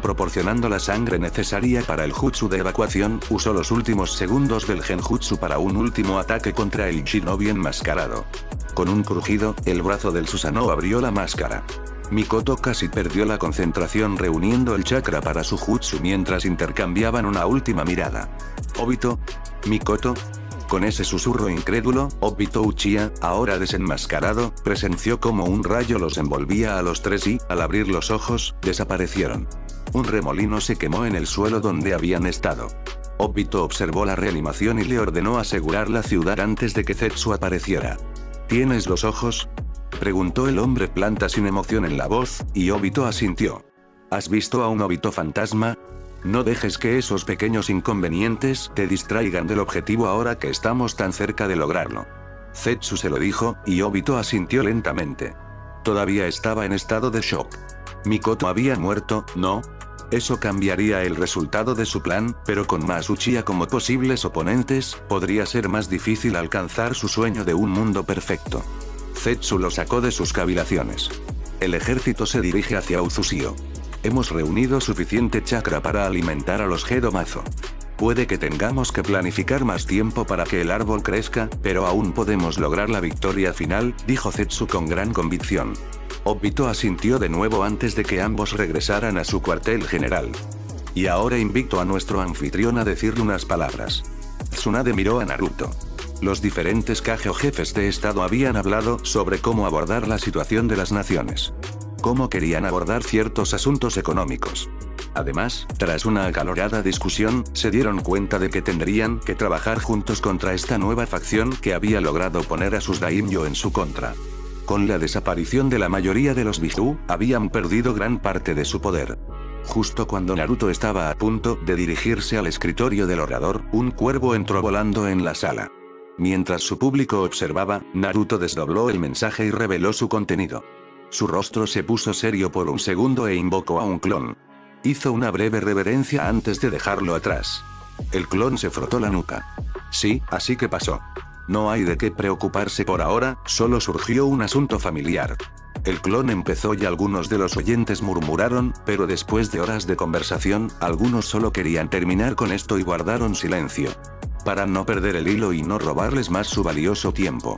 Proporcionando la sangre necesaria para el jutsu de evacuación, usó los últimos segundos del genjutsu para un último ataque contra el shinobi enmascarado. Con un crujido, el brazo del Susanoo abrió la máscara. Mikoto casi perdió la concentración reuniendo el chakra para su jutsu mientras intercambiaban una última mirada. ¿Obito? ¿Mikoto? Con ese susurro incrédulo, Obito Uchiha, ahora desenmascarado, presenció cómo un rayo los envolvía a los tres y, al abrir los ojos, desaparecieron. Un remolino se quemó en el suelo donde habían estado. Obito observó la reanimación y le ordenó asegurar la ciudad antes de que Zetsu apareciera. ¿Tienes los ojos?, preguntó el hombre planta sin emoción en la voz, y Obito asintió. ¿Has visto a un Obito fantasma? No dejes que esos pequeños inconvenientes te distraigan del objetivo ahora que estamos tan cerca de lograrlo. Zetsu se lo dijo, y Obito asintió lentamente. Todavía estaba en estado de shock. Mikoto había muerto, ¿no? Eso cambiaría el resultado de su plan, pero con más Uchiha como posibles oponentes, podría ser más difícil alcanzar su sueño de un mundo perfecto. Zetsu lo sacó de sus cavilaciones. El ejército se dirige hacia Uzusio. Hemos reunido suficiente chakra para alimentar a los Gedo Mazo. Puede que tengamos que planificar más tiempo para que el árbol crezca, pero aún podemos lograr la victoria final, dijo Zetsu con gran convicción. Obito asintió de nuevo antes de que ambos regresaran a su cuartel general. Y ahora invito a nuestro anfitrión a decirle unas palabras. Tsunade miró a Naruto. Los diferentes Kage o jefes de estado habían hablado sobre cómo abordar la situación de las naciones. Cómo querían abordar ciertos asuntos económicos. Además, tras una acalorada discusión, se dieron cuenta de que tendrían que trabajar juntos contra esta nueva facción que había logrado poner a sus daimyo en su contra. Con la desaparición de la mayoría de los Biju, habían perdido gran parte de su poder. Justo cuando Naruto estaba a punto de dirigirse al escritorio del orador, un cuervo entró volando en la sala. Mientras su público observaba, Naruto desdobló el mensaje y reveló su contenido. Su rostro se puso serio por un segundo e invocó a un clon. Hizo una breve reverencia antes de dejarlo atrás. El clon se frotó la nuca. Sí, así que pasó. No hay de qué preocuparse por ahora, solo surgió un asunto familiar. El clon empezó y algunos de los oyentes murmuraron, pero después de horas de conversación, algunos solo querían terminar con esto y guardaron silencio. Para no perder el hilo y no robarles más su valioso tiempo.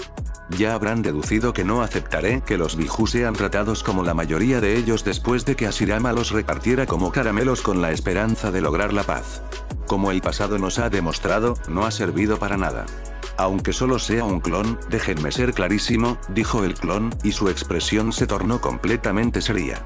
Ya habrán deducido que no aceptaré que los Biju sean tratados como la mayoría de ellos después de que Hashirama los repartiera como caramelos con la esperanza de lograr la paz. Como el pasado nos ha demostrado, no ha servido para nada. Aunque solo sea un clon, déjenme ser clarísimo, dijo el clon, y su expresión se tornó completamente seria.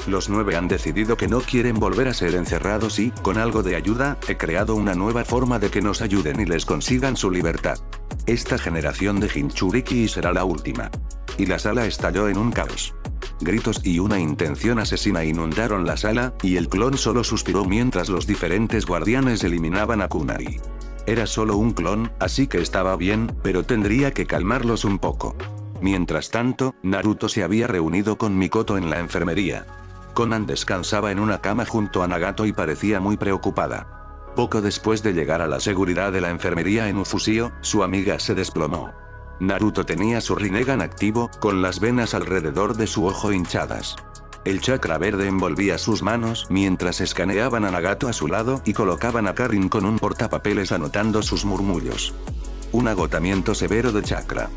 Los 9 han decidido que no quieren volver a ser encerrados y, con algo de ayuda, he creado una nueva forma de que nos ayuden y les consigan su libertad. Esta generación de Jinchuriki será la última. Y la sala estalló en un caos. Gritos y una intención asesina inundaron la sala, y el clon solo suspiró mientras los diferentes guardianes eliminaban a Kunai. Era solo un clon, así que estaba bien, pero tendría que calmarlos un poco. Mientras tanto, Naruto se había reunido con Mikoto en la enfermería. Konan descansaba en una cama junto a Nagato y parecía muy preocupada. Poco después de llegar a la seguridad de la enfermería en Uzusio, su amiga se desplomó. Naruto tenía su Rinnegan activo, con las venas alrededor de su ojo hinchadas. El chakra verde envolvía sus manos mientras escaneaban a Nagato a su lado y colocaban a Karin con un portapapeles anotando sus murmullos. Un agotamiento severo de chakra.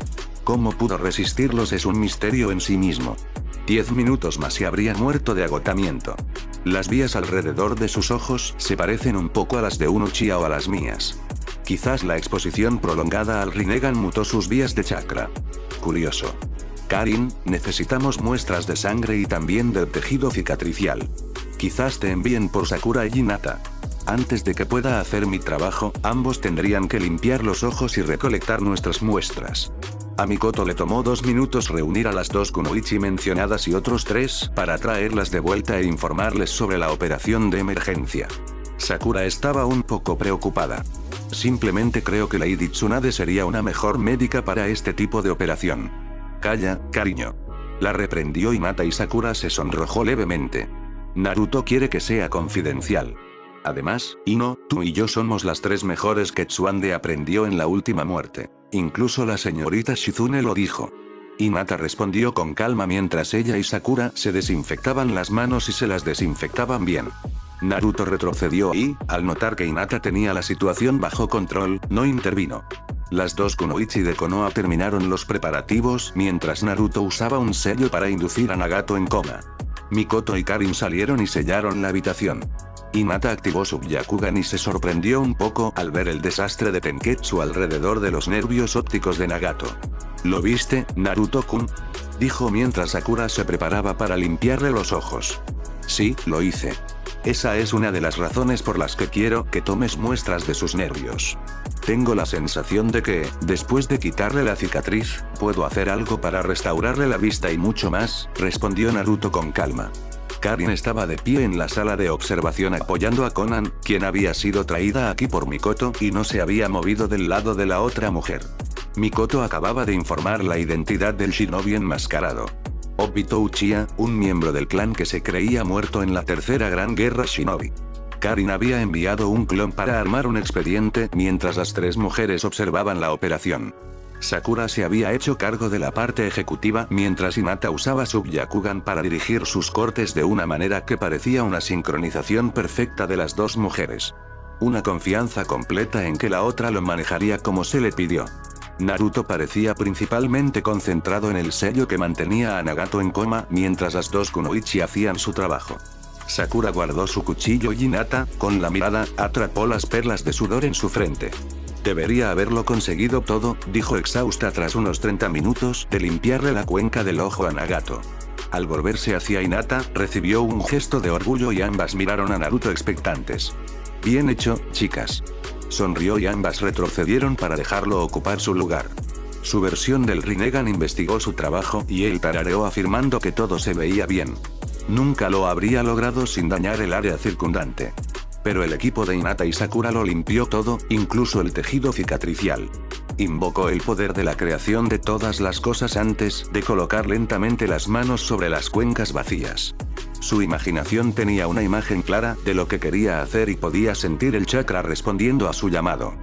Cómo pudo resistirlos es un misterio en sí mismo. 10 minutos más y habría muerto de agotamiento. Las vías alrededor de sus ojos se parecen un poco a las de un Uchiha o a las mías. Quizás la exposición prolongada al Rinnegan mutó sus vías de chakra. Curioso. Karin, necesitamos muestras de sangre y también del tejido cicatricial. Quizás te envíen por Sakura y Hinata. Antes de que pueda hacer mi trabajo, ambos tendrían que limpiar los ojos y recolectar nuestras muestras. A Mikoto le tomó 2 minutos reunir a las 2 kunoichi mencionadas y otros 3 para traerlas de vuelta e informarles sobre la operación de emergencia. Sakura estaba un poco preocupada. Simplemente creo que Lady Tsunade sería una mejor médica para este tipo de operación. Calla, cariño. La reprendió Hinata y Sakura se sonrojó levemente. Naruto quiere que sea confidencial. Además, Ino, tú y yo somos las 3 mejores que Tsunade aprendió en la última muerte. Incluso la señorita Shizune lo dijo. Hinata respondió con calma mientras ella y Sakura se desinfectaban las manos y se las desinfectaban bien. Naruto retrocedió y, al notar que Hinata tenía la situación bajo control, no intervino. Las dos kunoichi de Konoha terminaron los preparativos mientras Naruto usaba un sello para inducir a Nagato en coma. Mikoto y Karin salieron y sellaron la habitación. Hinata activó su Byakugan y se sorprendió un poco al ver el desastre de Tenketsu alrededor de los nervios ópticos de Nagato. ¿Lo viste, Naruto-kun?, dijo mientras Sakura se preparaba para limpiarle los ojos. Sí, lo hice. Esa es una de las razones por las que quiero que tomes muestras de sus nervios. Tengo la sensación de que, después de quitarle la cicatriz, puedo hacer algo para restaurarle la vista y mucho más, respondió Naruto con calma. Karin estaba de pie en la sala de observación apoyando a Konan, quien había sido traída aquí por Mikoto y no se había movido del lado de la otra mujer. Mikoto acababa de informar la identidad del shinobi enmascarado. Obito Uchiha, un miembro del clan que se creía muerto en la tercera gran guerra shinobi. Karin había enviado un clon para armar un expediente mientras las tres mujeres observaban la operación. Sakura se había hecho cargo de la parte ejecutiva mientras Hinata usaba su Byakugan para dirigir sus cortes de una manera que parecía una sincronización perfecta de las dos mujeres. Una confianza completa en que la otra lo manejaría como se le pidió. Naruto parecía principalmente concentrado en el sello que mantenía a Nagato en coma mientras las dos kunoichi hacían su trabajo. Sakura guardó su cuchillo y Hinata, con la mirada, atrapó las perlas de sudor en su frente. Debería haberlo conseguido todo, dijo exhausta tras unos 30 minutos de limpiarle la cuenca del ojo a Nagato. Al volverse hacia Hinata, recibió un gesto de orgullo y ambas miraron a Naruto expectantes. Bien hecho, chicas. Sonrió y ambas retrocedieron para dejarlo ocupar su lugar. Su versión del Rinnegan investigó su trabajo y él tarareó afirmando que todo se veía bien. Nunca lo habría logrado sin dañar el área circundante. Pero el equipo de Hinata y Sakura lo limpió todo, incluso el tejido cicatricial. Invocó el poder de la creación de todas las cosas antes de colocar lentamente las manos sobre las cuencas vacías. Su imaginación tenía una imagen clara de lo que quería hacer y podía sentir el chakra respondiendo a su llamado.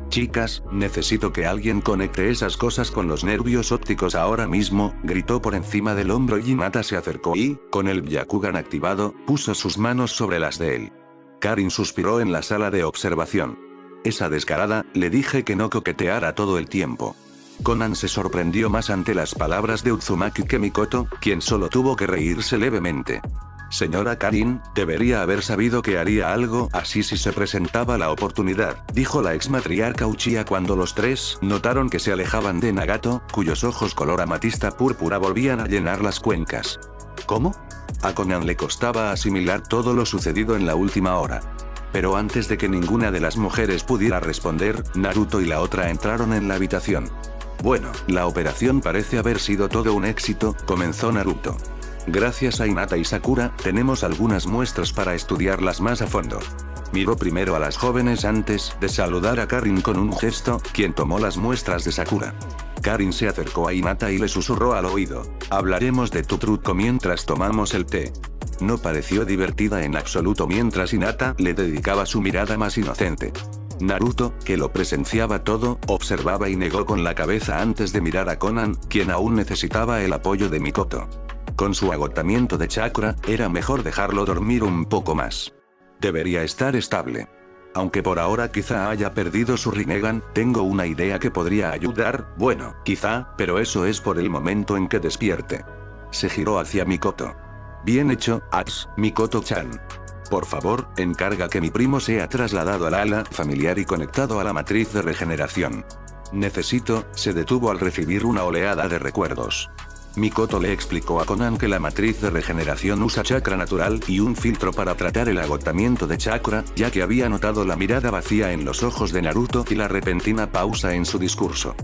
Chicas, necesito que alguien conecte esas cosas con los nervios ópticos ahora mismo, gritó por encima del hombro y Hinata se acercó y, con el Byakugan activado, puso sus manos sobre las de él. Karin suspiró en la sala de observación. Esa descarada, le dije que no coqueteara todo el tiempo. Konan se sorprendió más ante las palabras de Uzumaki que Mikoto, quien solo tuvo que reírse levemente. Señora Karin, debería haber sabido que haría algo así si se presentaba la oportunidad, dijo la ex matriarca Uchiha cuando los tres notaron que se alejaban de Nagato, cuyos ojos color amatista púrpura volvían a llenar las cuencas. ¿Cómo? A Konan le costaba asimilar todo lo sucedido en la última hora. Pero antes de que ninguna de las mujeres pudiera responder, Naruto y la otra entraron en la habitación. Bueno, la operación parece haber sido todo un éxito, comenzó Naruto. Gracias a Hinata y Sakura, tenemos algunas muestras para estudiarlas más a fondo. Miró primero a las jóvenes antes de saludar a Karin con un gesto, quien tomó las muestras de Sakura. Karin se acercó a Hinata y le susurró al oído. Hablaremos de tu truco mientras tomamos el té. No pareció divertida en absoluto mientras Hinata le dedicaba su mirada más inocente. Naruto, que lo presenciaba todo, observaba y negó con la cabeza antes de mirar a Konan, quien aún necesitaba el apoyo de Mikoto. Con su agotamiento de chakra, era mejor dejarlo dormir un poco más. Debería estar estable. Aunque por ahora quizá haya perdido su Rinnegan, tengo una idea que podría ayudar, bueno, quizá, pero eso es por el momento en que despierte. Se giró hacia Mikoto. Bien hecho, Mikoto-chan. Por favor, encarga que mi primo sea trasladado al ala familiar y conectado a la matriz de regeneración. Se detuvo al recibir una oleada de recuerdos. Mikoto le explicó a Konan que la matriz de regeneración usa chakra natural y un filtro para tratar el agotamiento de chakra, ya que había notado la mirada vacía en los ojos de Naruto y la repentina pausa en su discurso.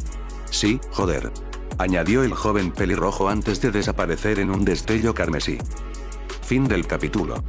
Sí, joder. Añadió el joven pelirrojo antes de desaparecer en un destello carmesí. Fin del capítulo.